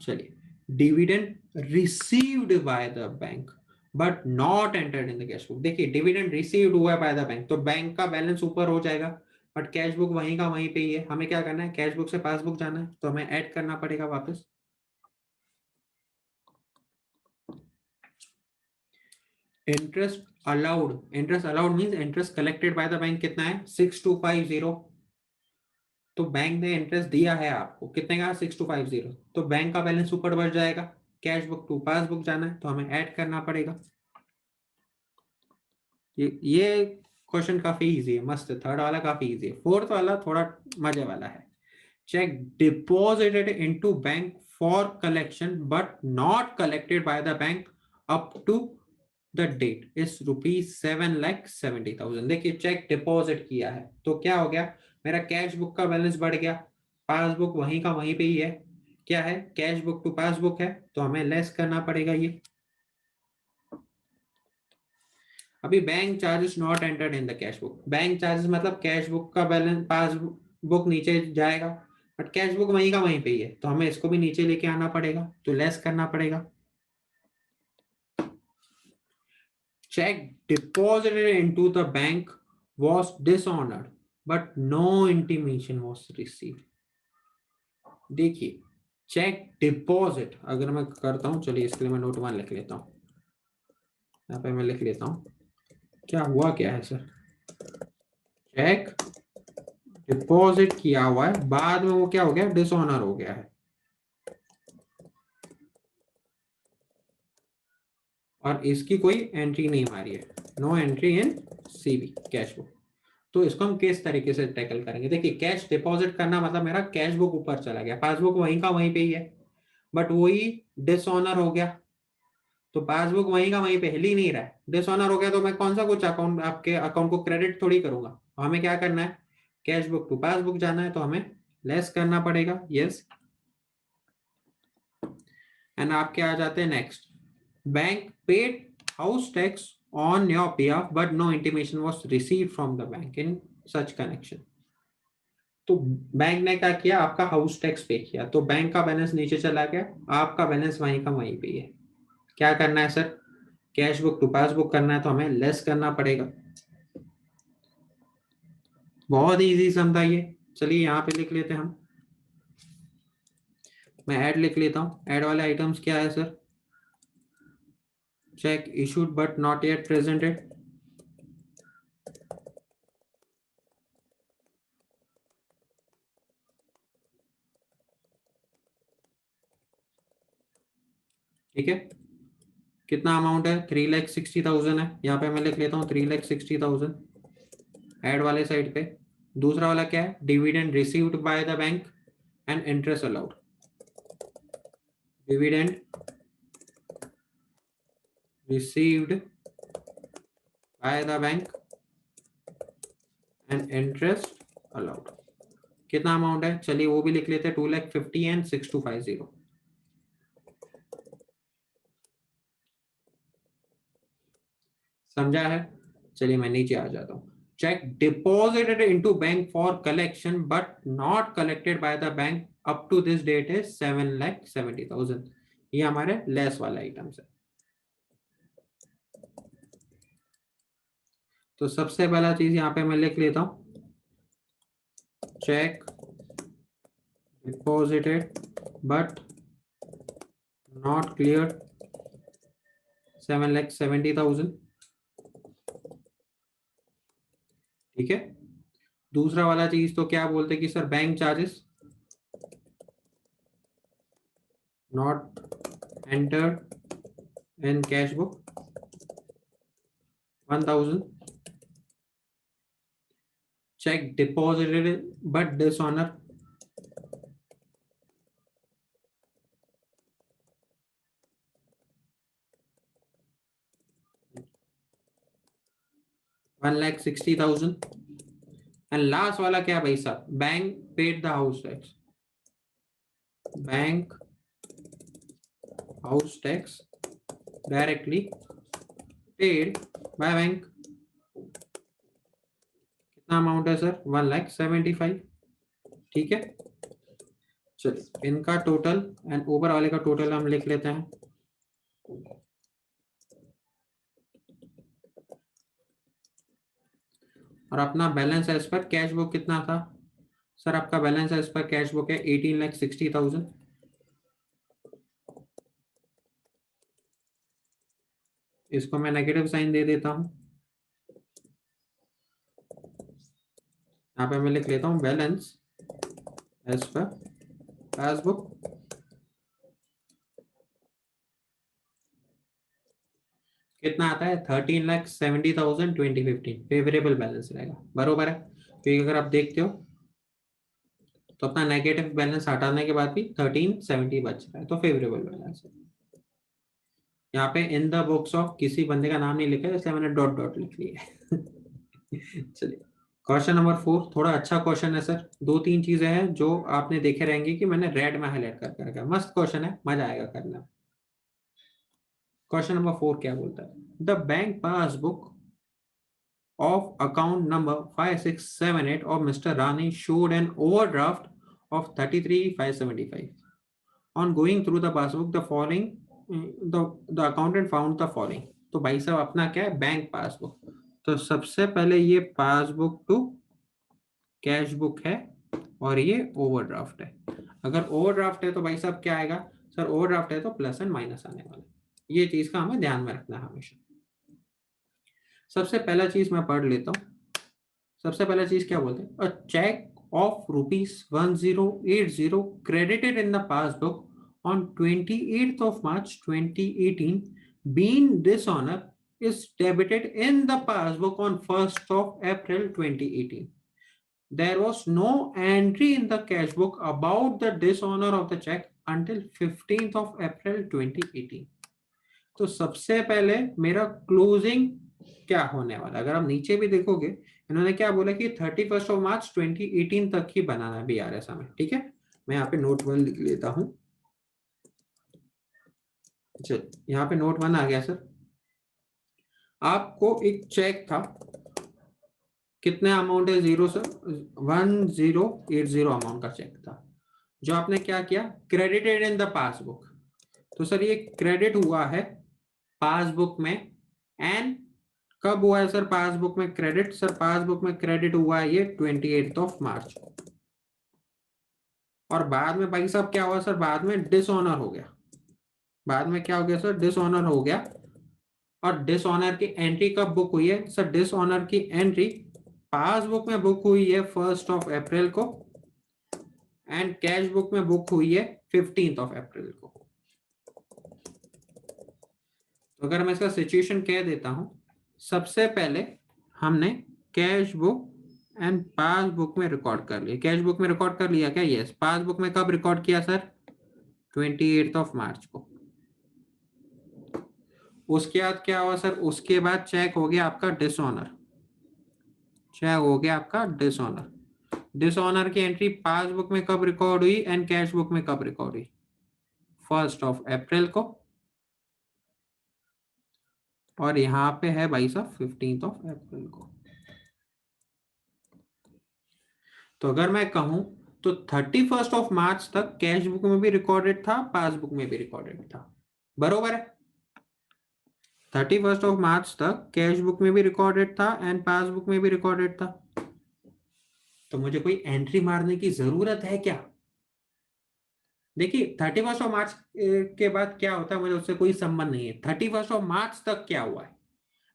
चलिए, dividend received by the bank but not entered in the cash book. देखिए डिविडेंड रिसीव्ड हुआ है बाय द बैंक, तो बैंक का बैलेंस ऊपर हो जाएगा, बट कैश बुक वहीं का वहीं पे ही है। हमें क्या करना है? कैश बुक से पासबुक जाना है, तो हमें ऐड करना पड़ेगा वापस। Interest allowed, interest allowed means interest collected by the bank कितना है? 6250। तो बैंक ने इंटरेस्ट दिया है आपको कितने का? 6250। तो बैंक का बैलेंस ऊपर बढ़ जाएगा। कैश बुक टू पासबुक जाना है, तो हमें ऐड करना पड़ेगा। ये क्वेश्चन काफी इजी है, मस्त है। थर्ड वाला काफी इजी है। फोर्थ वाला थोड़ा मजे वाला है। Cheque deposited into bank for collection but not collected by the bank up to the date is ₹7,70,000। देखिए चेक डिपॉजिट किया है, तो क्या हो गया? मेरा कैश बुक का बैलेंस बढ़ गया, पासबुक वहीं का वहीं पे ही है। क्या है? कैश बुक टू पासबुक है, तो हमें लेस करना पड़ेगा ये। अभी bank charges not entered in the cash book. Bank charges मतलब कैश बुक का बैलेंस, पासबुक नीचे जाएगा, बट कैश बुक वहीं का वहीं पे ही है, तो हमें इसको भी नीचे लेके आना पड़ेगा, तो लेस करना पड़ेगा। Check deposited into the bank was dishonored but no intimation was received। देखिए चेक डिपॉजिट अगर मैं करता हूं, चलिए इसके लिए मैं नोट 1 लिख लेता हूं। यहाँ पे मैं लिख लेता हूं क्या हुआ क्या है सर। चेक डिपॉजिट किया हुआ है, बाद में वो क्या हो गया? डिसऑनर हो गया है। और इसकी कोई एंट्री नहीं मारी है, no entry in CB cash book. तो इसको हम किस तरीके से टैकल करेंगे? देखिए कैश डिपॉजिट करना मतलब मेरा कैश बुक ऊपर चला गया, पासबुक वहीं का वहीं पे ही है, बट वही डिसऑनर हो गया। तो पासबुक वहीं का वहीं पे हिल ही नहीं रहा है, डिसऑनर हो गया। तो मैं कौन सा कुछ अकाउंट, आपके अकाउंट को क्रेडिट थोड़ी करूंगा। हमें क्या करना है? कैश बुक टू पासबुक जाना है, तो हमें लेस करना पड़ेगा। यस, एंड आपके आ जाते हैं next. Bank paid house tax on your behalf but no intimation was received from the bank in such connection. तो बैंक ने क्या किया? आपका हाउस टैक्स पे किया, तो बैंक का बैलेंस नीचे चला गया, आपका बैलेंस वहीं का वहीं पे ही है। क्या करना है sir? Cash book to passbook करना है, तो हमें लेस करना पड़ेगा। बहुत इजी सम था ये। चलिए यहाँ पे लिख लेते हैं हम, मैं ऐड लिख लेता हूँ। ऐड वाले आइटम्स क्या है sir? Check issued but not yet presented, ठीक है। कितना अमाउंट है? 3,60,000 है। यहाँ पे मैं लिख लेता हूँ 3,60,000 ऐड वाले साइड पे। दूसरा वाला क्या है? Dividend received by the bank and interest allowed. Dividend received by the bank and interest allowed. कितना अमाउंट है? चलिए वो भी लिख लेते हैं, 2,50,000 एंड 6,250। समझा है? चलिए मैं नीचे आ जाता हूँ। Cheque deposited into bank for collection but not collected by the bank up to this date is 7,70,000। ये हमारे लेस वाला आइटम्स है। तो सबसे पहला चीज यहाँ पे मैं लिख लेता हूँ, cheque deposited but not clear 7,70,000, ठीक है। दूसरा वाला चीज तो क्या बोलते कि sir bank charges not entered in cash book 1,000। check deposited but dishonor 1,60,000। And last वाला क्या भाई साहब? Bank paid the house tax, bank house tax directly paid by bank. कितना अमाउंट है सर? 1,75,000, ठीक है। चलिए इनका टोटल एंड ऊपर वाले का टोटल हम लिख लेते हैं। और अपना balance as per cash book कितना था सर? आपका balance as per cash book है 18,60,000। इसको मैं नेगेटिव साइन दे देता हूं। यहाँ पे मैं लिख लेता हूं बैलेंस एज पर पासबुक कितना आता है? 13,70,000 2015 फेवरेबल बैलेंस रहेगा, बरोबर है। क्योंकि अगर आप देखते हो तो अपना नेगेटिव बैलेंस हटाने के बाद भी 1370 बच रहा है, तो फेवरेबल बैलेंस है। यहाँ पे इन द बुक्स ऑफ किसी बंदे का नाम नहीं लिखा है, इसलिए मैंने डॉट डॉट लिख लिया है। चलिए क्वेश्चन नंबर 4 थोड़ा अच्छा क्वेश्चन है सर। दो तीन चीजें हैं जो आपने देखे रहेंगे कि मैंने रेड में हाईलाइट करके रखा है। मस्त क्वेश्चन है, मजा आएगा करना। क्वेश्चन नंबर 4 क्या बोलता है? The bank passbook of account number 5678 of Mr. Rani showed an overdraft of 33,575. On going through the passbook, the following, the accountant found the following. तो भाई साहब अपना क्या है? Bank passbook. तो सबसे पहले ये पासबुक टू कैश बुक है और ये ओवरड्राफ्ट है। अगर ओवरड्राफ्ट है तो भाई साहब क्या आएगा सर? ओवरड्राफ्ट है तो प्लस एंड माइनस आने वाला है। ये चीज का हमें ध्यान में रखना है हमेशा। सबसे पहला चीज मैं पढ़ लेता हूँ। सबसे पहला चीज क्या बोलते हैं? अ check of ₹1080 credited in the passbook on 28th of March 2018 being dishonor is debited in the passbook on 1st of April 2018. There was no entry in the cash book about the dishonor of the check until 15th of April 2018. तो सबसे पहले मेरा क्लोजिंग क्या होने वाला? अगर आप नीचे भी देखोगे इन्होंने क्या बोला कि 31 मार्च 2018 तक ही बनाना है बीआरएस हमें, ठीक है। मैं यहाँ पे नोट 1 लिख लेता हूं। चल यहाँ पे नोट 1 आ गया सर। आपको एक चेक था, कितने अमाउंट है? 0 सर, 1080 अमाउंट का चेक था जो आपने क्या किया? Credited in the passbook. तो सर ये क्रेडिट हुआ है पासबुक में एंड कब हुआ है सर पासबुक में क्रेडिट? सर पासबुक में क्रेडिट हुआ है ये 28 मार्च। और बाद में भाई साहब क्या हुआ सर? बाद में डिसऑनर हो गया। बाद में क्या हो गया सर? डिसऑनर हो गया। और डिसऑनर की एंट्री कब बुक हुई है सर? डिसऑनर की एंट्री पासबुक में बुक हुई है 1 अप्रैल को, एंड कैश बुक में बुक हुई है 15 अप्रैल को। तो अगर मैं इसका सिचुएशन कह देता हूं, सबसे पहले हमने कैश बुक एंड पासबुक में रिकॉर्ड कर लिया। कैश बुक में रिकॉर्ड कर लिया क्या? यस। पासबुक में कब रिकॉर्ड किया सर? 28 मार्च को। उसके बाद क्या हुआ सर? उसके बाद चेक हो गया आपका डिसऑनर। चेक हो गया आपका डिसऑनर। डिसऑनर की एंट्री पासबुक में कब रिकॉर्ड हुई एंड कैश बुक में कब रिकॉर्ड हुई? 1 अप्रैल को। और यहाँ पे है भाई साहब 15 अप्रैल को। तो अगर मैं कहूं तो 31 मार्च तक कैश बुक में भी रिकॉर्डेड था, पासबुक में भी रिकॉर्डेड था। बरोबर है? 31 मार्च तक कैश बुक में भी रिकॉर्डेड था एंड पासबुक में भी रिकॉर्डेड था। तो मुझे कोई एंट्री मारने की जरूरत है क्या? देखिए 31 मार्च के बाद क्या होता है मुझे उससे कोई संबंध नहीं है। 31 मार्च तक क्या हुआ है?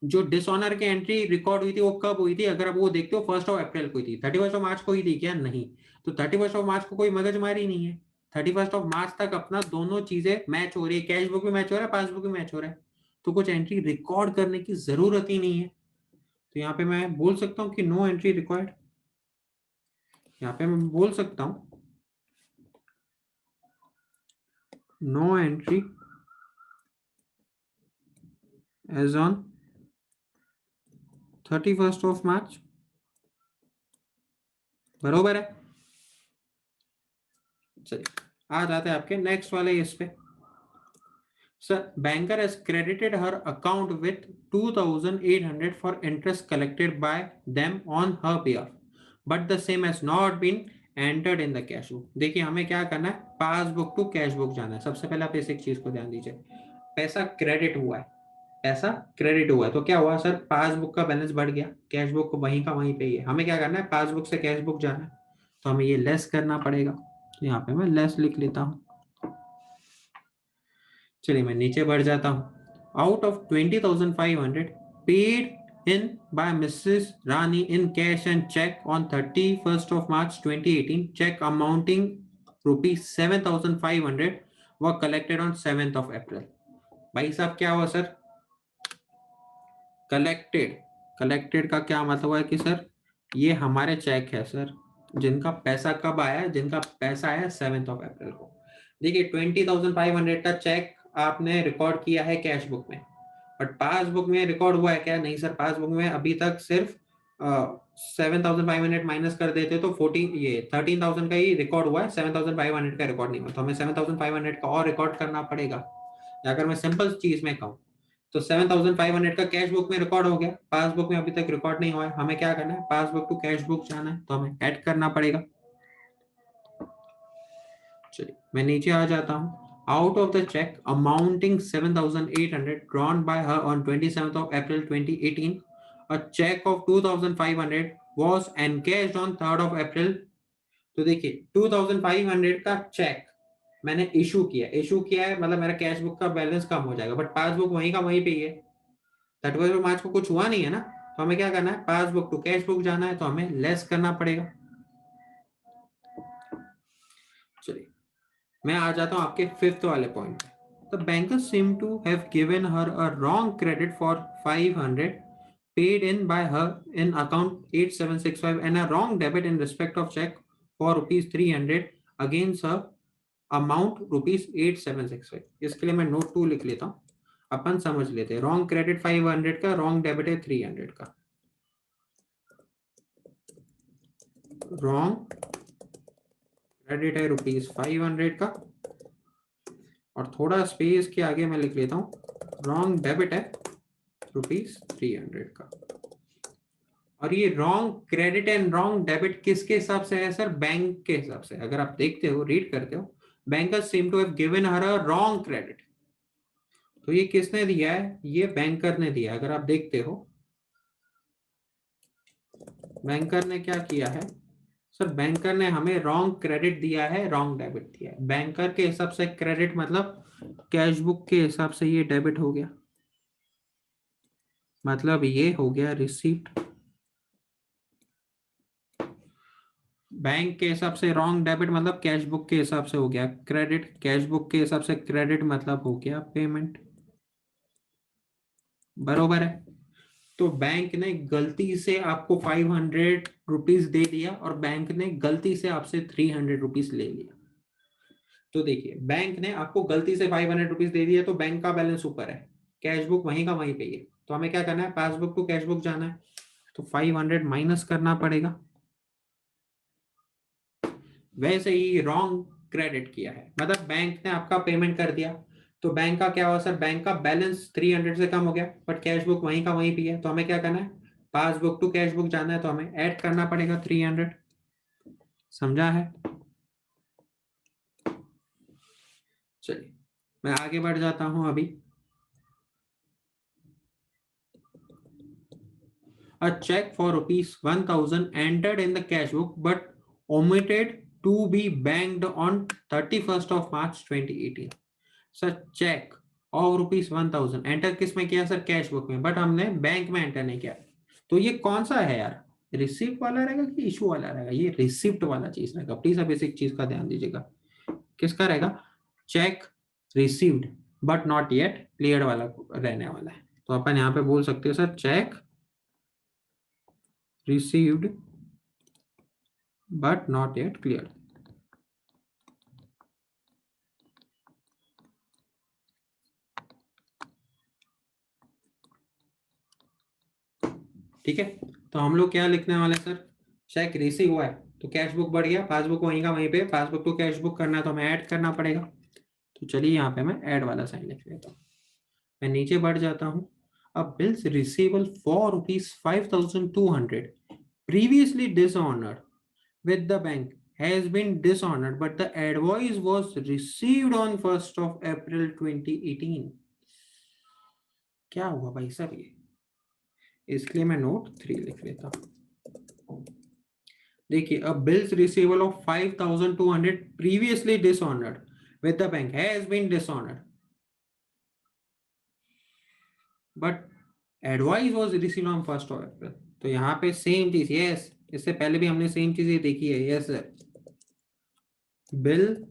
जो डिसऑनर की एंट्री रिकॉर्ड हुई थी वो कब हुई थी? अगर आप वो देखते हो 1 अप्रैल को हुई थी। 31 मार्च को हुई थी क्या? नहीं। तो 31 मार्च को कोई मगजमारी नहीं है। 31 मार्च तक अपना दोनों चीजें मैच हो रही है, कैश बुक भी मैच हो रहा है, पासबुक भी मैच हो रहा है। तो कुछ एंट्री रिकॉर्ड करने की जरूरत ही नहीं है। तो यहाँ पे मैं बोल सकता हूँ कि नो एंट्री रिक्वायर्ड। यहाँ पे मैं बोल सकता हूँ नो एंट्री एज ऑन 31 मार्च। बरोबर है? चलिए आ जाते हैं आपके नेक्स्ट वाले इस पे। Sir banker has credited her account with 2,800 for interest collected by them on her behalf, but the same has not been entered in the cash book. देखिए हमें क्या करना है, पासबुक टू कैश बुक जाना है। सबसे पहले आप इस एक चीज को ध्यान दीजिए, पैसा क्रेडिट हुआ है, पैसा क्रेडिट हुआ है तो क्या हुआ सर? पासबुक का बैलेंस बढ़ गया, कैश बुक को वहीं का वहीं पे ही है। हमें क्या करना है? पासबुक से कैश बुक जाना है, तो हमें ये लेस करना पड़ेगा। तो यहाँ पे मैं लेस लिख लेता हूँ। चलिए मैं नीचे बढ़ जाता हूँ। Out of 20,500 paid in by Mrs Rani in cash and cheque on 31 March 2018, cheque amounting ₹7,500 were collected on 7 April। भाई साहब क्या हुआ सर? कलेक्टेड। कलेक्टेड का क्या मतलब है कि सर ये हमारे चेक है सर, जिनका पैसा कब आया? जिनका पैसा आया 7 April को। देखिए 20,500 का चेक आपने रिकॉर्ड किया है कैश बुक में, बट पासबुक में रिकॉर्ड हुआ है क्या? नहीं सर, पासबुक में अभी तक सिर्फ 7,500 माइनस कर देते तो 13,000 का ही रिकॉर्ड हुआ है, 7,500 का रिकॉर्ड नहीं हुआ। तो हमें 7,500 का और रिकॉर्ड करना पड़ेगा। या अगर मैं सिंपल चीज में कहूँ तो 7,500 का कैश बुक में रिकॉर्ड हो गया, पासबुक में अभी तक रिकॉर्ड नहीं हुआ है। हमें क्या करना है? पासबुक टू कैश बुक जाना है, तो हमें ऐड करना पड़ेगा। चलिए मैं नीचे आ जाता हूँ। Out of the check amounting 7,800 drawn by her on 27 April 2018, a check of 2,500 was encashed on 3 April। तो देखिए 2,500 का चेक मैंने इशू किया है, मतलब मेरा कैश बुक का बैलेंस कम हो जाएगा, बट पासबुक वहीं का वहीं पे ही है। 31 मार्च को कुछ हुआ नहीं है ना, तो हमें क्या करना है? पासबुक टू कैश बुक जाना है, तो हमें लेस करना पड़ेगा। चलिए मैं आ जाता हूं आपके फिफ्थ वाले पॉइंट पे। The banker seemed to have given her a wrong credit for 500 paid in by her in account 8765 and a wrong debit in respect of check for ₹300 against her amount ₹8765। इसके लिए मैं नोट 2 लिख लेता हूँ, अपन समझ लेते हैं। रॉन्ग क्रेडिट 500 का, रॉन्ग डेबिट है 300 का। रॉन्ग क्रेडिट है ₹500 का, और थोड़ा स्पेस के आगे मैं लिख लेता हूँ रॉन्ग डेबिट है ₹300 का। और ये wrong credit and wrong debit किसके हिसाब से है सर? बैंक के हिसाब से। अगर आप देखते हो, रीड करते हो, banker seem to have given her a wrong credit, तो ये किसने दिया है? ये बैंकर ने दिया। अगर आप देखते हो बैंकर ने क्या किया है सर, बैंकर ने हमें रॉन्ग क्रेडिट दिया है, रॉन्ग डेबिट दिया है। बैंकर के हिसाब से क्रेडिट मतलब कैश बुक के हिसाब से ये डेबिट हो गया, मतलब ये हो गया रिसीप्ट। बैंक के हिसाब से रॉन्ग डेबिट मतलब कैश बुक के हिसाब से हो गया क्रेडिट, कैश बुक के हिसाब से क्रेडिट मतलब हो गया पेमेंट। बरोबर है। तो बैंक ने गलती से आपको 500 रुपीज दे दिया और बैंक ने गलती से आपसे 300 रुपीज ले लिया। तो देखिए बैंक ने आपको गलती से 500 रुपीज दे दिया, तो बैंक का बैलेंस ऊपर है, कैश बुक वहीं का वहीं पे है। तो हमें क्या करना है, पासबुक टू कैश बुक जाना है, तो 500 माइनस करना पड़ेगा। वैसे ही रॉन्ग क्रेडिट किया है, मतलब बैंक ने आपका पेमेंट कर दिया, तो बैंक का क्या हुआ सर, बैंक का बैलेंस 300 से कम हो गया, बट कैश बुक वहीं का वहीं भी है। तो हमें क्या करना है, पासबुक टू कैश बुक जाना है, तो हमें ऐड करना पड़ेगा 300। समझा है? चलिए मैं आगे बढ़ जाता हूं अभी। A check for rupees 1000 entered in the cash book but omitted to be banked on 31st of March 2018। Sir cheque और रुपीज 1000 एंटर किस में किया सर, कैश बुक में, बट हमने बैंक में एंटर नहीं किया। तो ये कौन सा है यार, रिसिप्ट वाला रहेगा कि इशू वाला रहेगा, ये रिसिप्ट वाला चीज रहेगा। प्लीज अब बेसिक चीज का ध्यान दीजिएगा, किसका रहेगा, check received but not yet cleared वाला रहने वाला है। तो अपन यहाँ पे बोल सकते हो sir check received but not yet cleared. ठीक है, तो हम लोग क्या लिखने वाले सर, चेक रिसीव हुआ है तो कैश बुक बढ़ गया, पासबुक वहीं का वहीं पे, पासबुक टू कैश बुक करना है तो हमें ऐड करना पड़ेगा। तो चलिए यहाँ पे मैं ऐड वाला साइन लिख लेता हूँ। मैं नीचे बढ़ जाता हूँ। अब bills receivable for rupees 5200 previously dishonored with the bank has been dishonored but the advice was received on 1st of April 2018। क्या हुआ भाई साहब ये, इसलिए मैं नोट 3 लिख लेता हूँ। देखिए अब bills receivable of 5200 previously dishonoured with the bank has been dishonoured but advice was received on 1st of April. तो यहाँ पे सेम चीज, यस इससे पहले भी हमने सेम चीजें देखी है, यस सर। बिल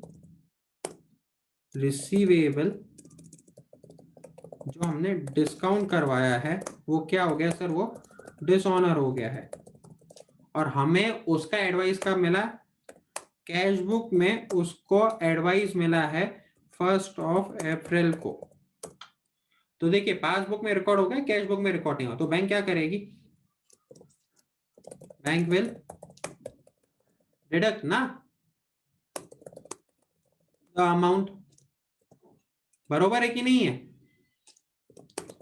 रिसीवेबल जो हमने डिस्काउंट करवाया है वो क्या हो गया सर, वो डिसऑनर हो गया है, और हमें उसका एडवाइस कब मिला, कैश बुक में उसको एडवाइस मिला है 1st ऑफ अप्रैल को। तो देखिए पासबुक में रिकॉर्ड हो गया, कैश बुक में रिकॉर्ड नहीं हुआ, तो बैंक क्या करेगी, बैंक विल डिडक्ट ना द अमाउंट, बरोबर है कि नहीं है,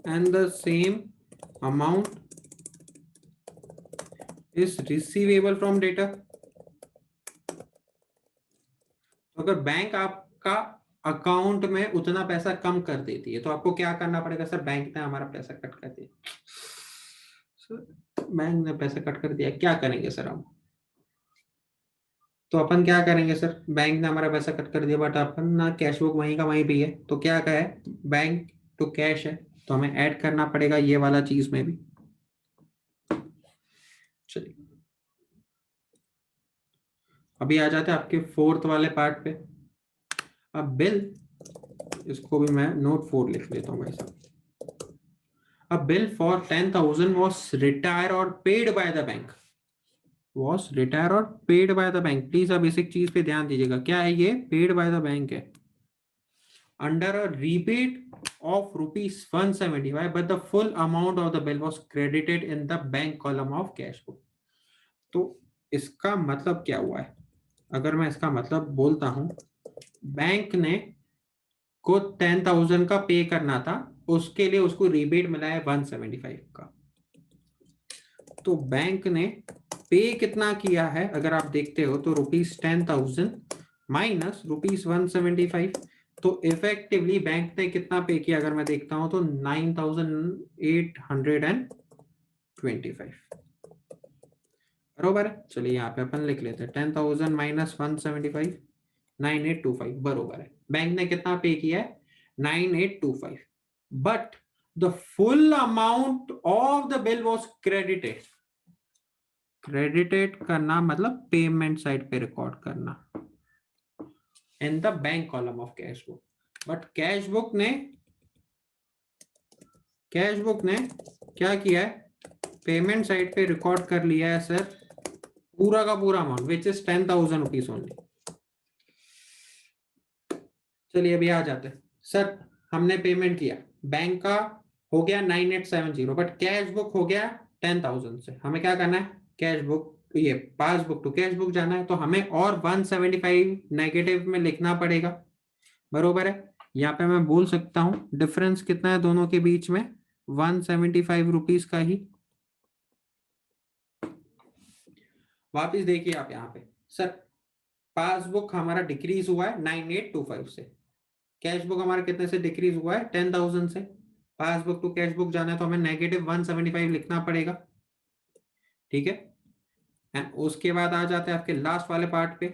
and the same amount is receivable from data. तो अगर बैंक आपका अकाउंट में उतना पैसा कम कर देती है तो आपको क्या करना पड़ेगा सर, बैंक ने हमारा पैसा कट कर दिया, बैंक ने पैसा कट कर दिया, क्या करेंगे सर हम, तो अपन क्या करेंगे सर, बैंक ने हमारा पैसा कट कर दिया बट अपन ना कैश बुक वहीं का वहीं भी है, तो क्या है, बैंक टू कैश है, तो हमें ऐड करना पड़ेगा ये वाला चीज में भी। चलिए अभी आ जाते हैं आपके फोर्थ वाले पार्ट पे। अब बिल, इसको भी मैं नोट 4 लिख लेता हूँ भाई साहब। A bill for 10,000 was retired or paid by the bank, was retired or paid by the bank। Please अब बेसिक चीज पे ध्यान दीजिएगा, क्या है ये, पेड बाय द बैंक है, under a rebate of rupees 175 but the full amount of the bill was credited in the bank column of cash book। तो इसका मतलब क्या हुआ है, अगर मैं इसका मतलब बोलता हूं, बैंक ने को 10,000 का पे करना था, उसके लिए उसको रिबेट मिला है 175 का। तो बैंक ने पे कितना किया है अगर आप देखते हो तो ₹10,000 माइनस ₹175। तो इफेक्टिवली बैंक ने कितना पे किया अगर मैं देखता हूं तो 9,825। बरोबर है। चलिए यहाँ पे अपन लिख लेते हैं 10,000 माइनस 175, 9825 बरोबर है। बैंक ने कितना पे किया है? 9825, but the full amount of the bill was credited. Credited करना मतलब पेमेंट साइड पे रिकॉर्ड करना इन the bank column of cash book. But cash book ने क्या किया है? पेमेंट साइड पे रिकॉर्ड कर लिया है सर पूरा का पूरा amount which is 10,000 rupees only. चलिए अभी आ जाते हैं। सर हमने पेमेंट किया, बैंक का हो गया 9870, बट कैश बुक हो गया 10,000 से। हमें क्या करना है? कैश बुक ये पासबुक टू कैश बुक जाना है, तो हमें और 175 नेगेटिव में लिखना पड़ेगा। बरोबर है। यहाँ पे मैं बोल सकता हूँ डिफरेंस कितना है दोनों के बीच में? 175 रुपीज का ही। वापिस देखिए आप यहाँ पे, सर पासबुक हमारा डिक्रीज हुआ है 9825 से, कैश बुक हमारा कितने से डिक्रीज हुआ है? 10,000 से। पासबुक टू कैश बुक जाना है तो हमें नेगेटिव 175 लिखना पड़ेगा। ठीक है। एंड उसके बाद आ जाते हैं आपके लास्ट वाले पार्ट पे।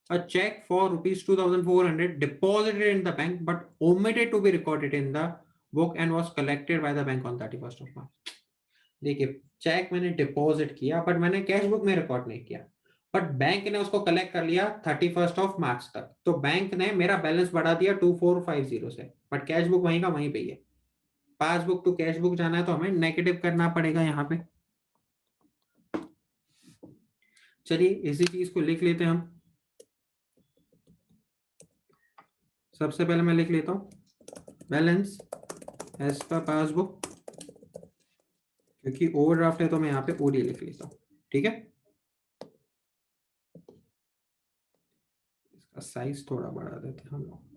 A cheque for ₹2,400 deposited in the bank but omitted to be recorded in the book and was collected by the bank on 31st of March. देखिए चेक मैंने डिपॉजिट किया बट मैंने कैश बुक में रिकॉर्ड नहीं किया, बट बैंक ने उसको कलेक्ट कर लिया 31st ऑफ मार्च तक, तो बैंक ने मेरा बैलेंस बढ़ा दिया 2450 से, बट कैश बुक वहीं का वहीं पे ही है। पासबुक टू कैश बुक जाना है तो हमें नेगेटिव करना पड़ेगा यहाँ पे। चलिए इसी चीज को लिख लेते हैं हम। सबसे पहले मैं लिख लेता हूँ बैलेंस एज पर पासबुक, क्योंकि ओवरड्राफ्ट है तो मैं यहाँ पे ओडी लिख लेता हूँ। ठीक है। इसका साइज थोड़ा बढ़ा देते हैं हम लोग।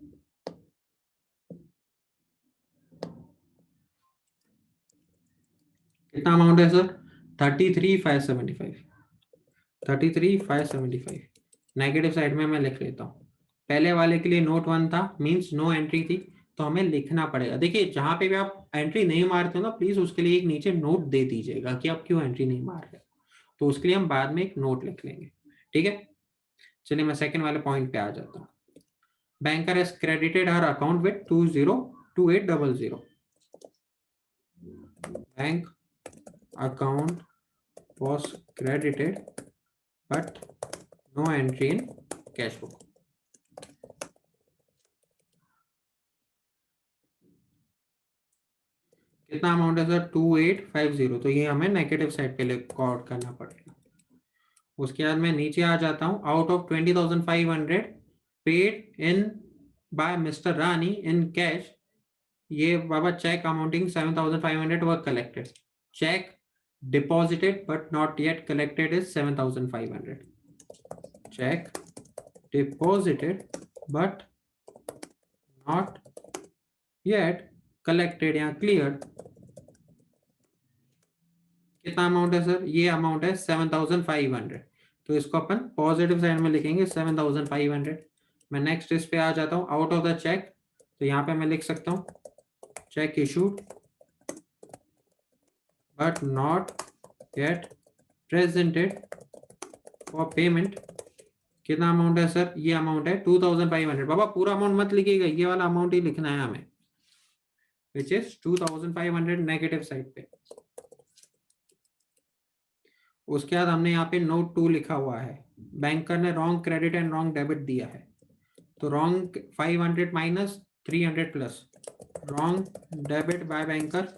कितना अमाउंट है सर? 33,575। 33,575 नेगेटिव साइड में मैं लिख लेता हूँ। पहले वाले के लिए नोट 1 था, मींस नो एंट्री थी, तो हमें लिखना पड़ेगा। देखिए जहां पे भी आप एंट्री नहीं मारते हो ना, प्लीज उसके लिए एक नीचे नोट दे दीजिएगा कि आप क्यों एंट्री नहीं मार रहे, तो उसके लिए हम बाद में एक नोट लिख लेंगे। ठीक है। चलिए मैं सेकंड वाले पॉइंट पे आ जाता हूँ। Banker has credited her account with 202800। Bank account was credited but no entry in cash book. कितना अमाउंट है सर? 2850, तो ये हमें नेगेटिव साइड पे रिकॉर्ड करना पड़ेगा। उसके बाद मैं नीचे आ जाता हूँ। Out of 20,500 paid in by mister Rani in cash, ये बाबा cheque amounting 7,500 were collected. Cheque deposited but not yet collected is 7,500। Cheque deposited but not yet collected या क्लियर्ड। कितना अमाउंट है सर? ये अमाउंट है 7,500, तो इसको अपन पॉजिटिव साइड में लिखेंगे 7,500। मैं नेक्स्ट इस पे आ जाता हूँ। आउट ऑफ द चेक, तो यहाँ पे मैं लिख सकता हूँ check issued but not yet presented for payment. कितना अमाउंट है सर? ये अमाउंट है 2,500। बाबा पूरा अमाउंट मत लिखिएगा, ये वाला अमाउंट ही लिखना है हमें, विच इज 2,500 नेगेटिव साइड पे। उसके बाद हमने यहाँ पे नोट 2 लिखा हुआ है, बैंकर ने wrong credit and wrong debit दिया है, तो wrong 500 minus 300 plus wrong debit bye banker,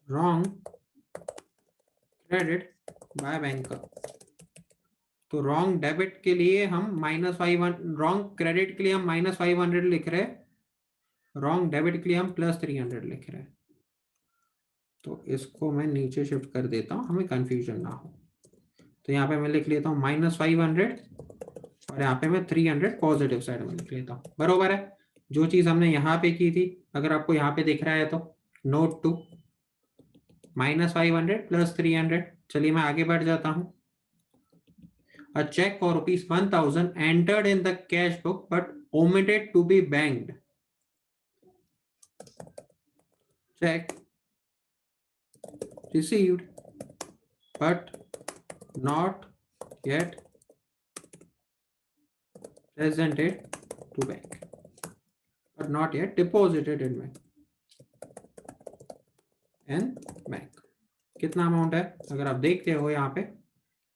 wrong credit by banker. तो रॉन्ग डेबिट के लिए हम -500, रॉन्ग क्रेडिट के लिए हम -500 लिख रहे हैं, रॉन्ग डेबिट के लिए हम +300 लिख रहे हैं। तो इसको मैं नीचे शिफ्ट कर देता हूँ, हमें कंफ्यूजन ना हो। तो यहाँ पे मैं लिख लेता हूँ -500 और यहाँ पे मैं 300 पॉजिटिव साइड में लिख लेता हूँ। बरोबर है। जो चीज हमने यहाँ पे की थी, अगर आपको यहाँ पे दिख रहा है तो नोट 2 -500 +300। चलिए मैं आगे बढ़ जाता हूँ। A check for ₹1,000 entered in the cash book but omitted to be banked. Check received but not yet presented to bank but not yet deposited in bank. कितना अमाउंट है अगर आप देखते हो यहाँ पे,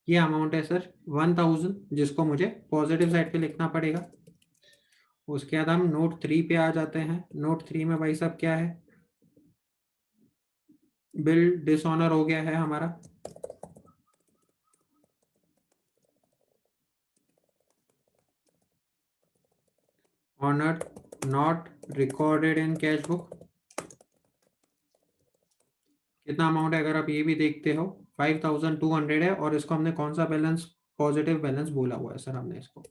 ये अमाउंट है सर 1000, जिसको मुझे पॉजिटिव साइड पे लिखना पड़ेगा। उसके बाद हम नोट 3 पे आ जाते हैं। नोट 3 में भाई साहब क्या है, बिल डिसऑनर हो गया है हमारा। Honoured not recorded in cash book. कितना अमाउंट है अगर आप ये भी देखते हो 5200 है, और इसको हमने कौन सा बैलेंस, पॉजिटिव बैलेंस बोला हुआ है सर हमने इसको।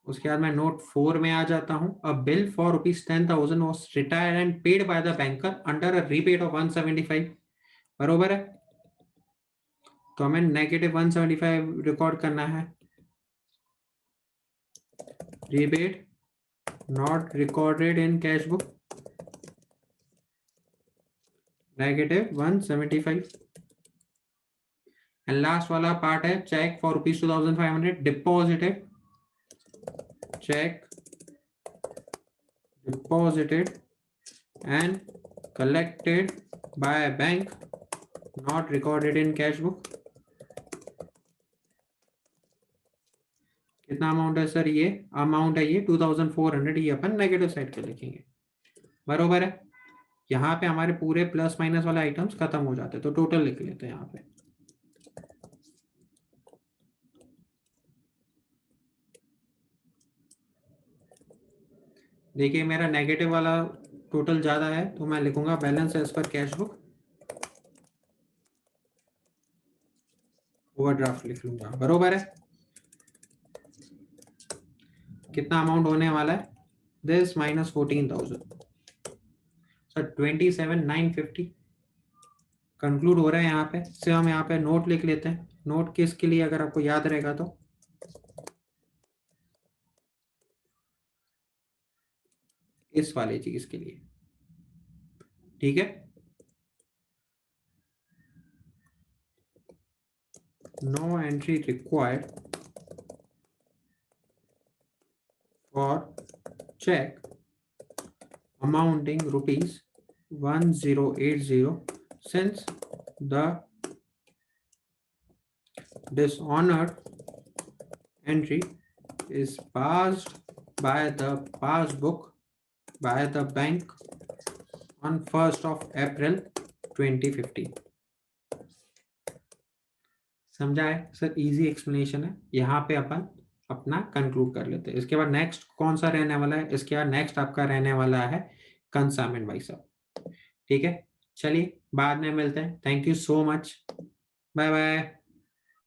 उसके बाद मैं नोट 4 में आ जाता हूं। A bill for ₹10,000 was retired and paid by the banker under a rebate of 175। बरोबर है, तो हमें -175 रिकॉर्ड करना है। Rebate not recorded in cash book -175। And last वाला पार्ट है cheque for ₹2,500 deposited, cheque deposited and collected by a bank not recorded in cash book। कितना अमाउंट है सर, ये अमाउंट है ये 2400, ये अपन नेगेटिव साइड पे लिखेंगे। बरोबर है, यहाँ पे हमारे पूरे प्लस माइनस वाले आइटम्स खत्म हो जाते हैं, तो टोटल लिख लेते हैं यहाँ पे। देखिए मेरा नेगेटिव वाला टोटल ज्यादा है, तो मैं लिखूंगा balance as per cash book, overdraft लिख लूंगा। बरोबर है, कितना अमाउंट होने वाला है, दिस -14,000 सर 27,950 कंक्लूड हो रहा है। यहाँ पे से हम यहाँ पे नोट लिख लेते हैं। नोट किसके लिए, अगर आपको याद रहेगा तो इस वाले चीज के लिए, ठीक है। No entry required for cheque amounting ₹1080 since the dishonored entry is passed by the passbook by the bank on 1st of April 2015। समझा है सर, इजी एक्सप्लेनेशन है। यहाँ पे अपन अपना कंक्लूड कर लेते हैं। इसके बाद नेक्स्ट कौन सा रहने वाला है, इसके बाद नेक्स्ट आपका रहने वाला है कंसाइनमेंट भाई साहब। ठीक है, चलिए बाद में मिलते हैं। Thank you so much, bye bye.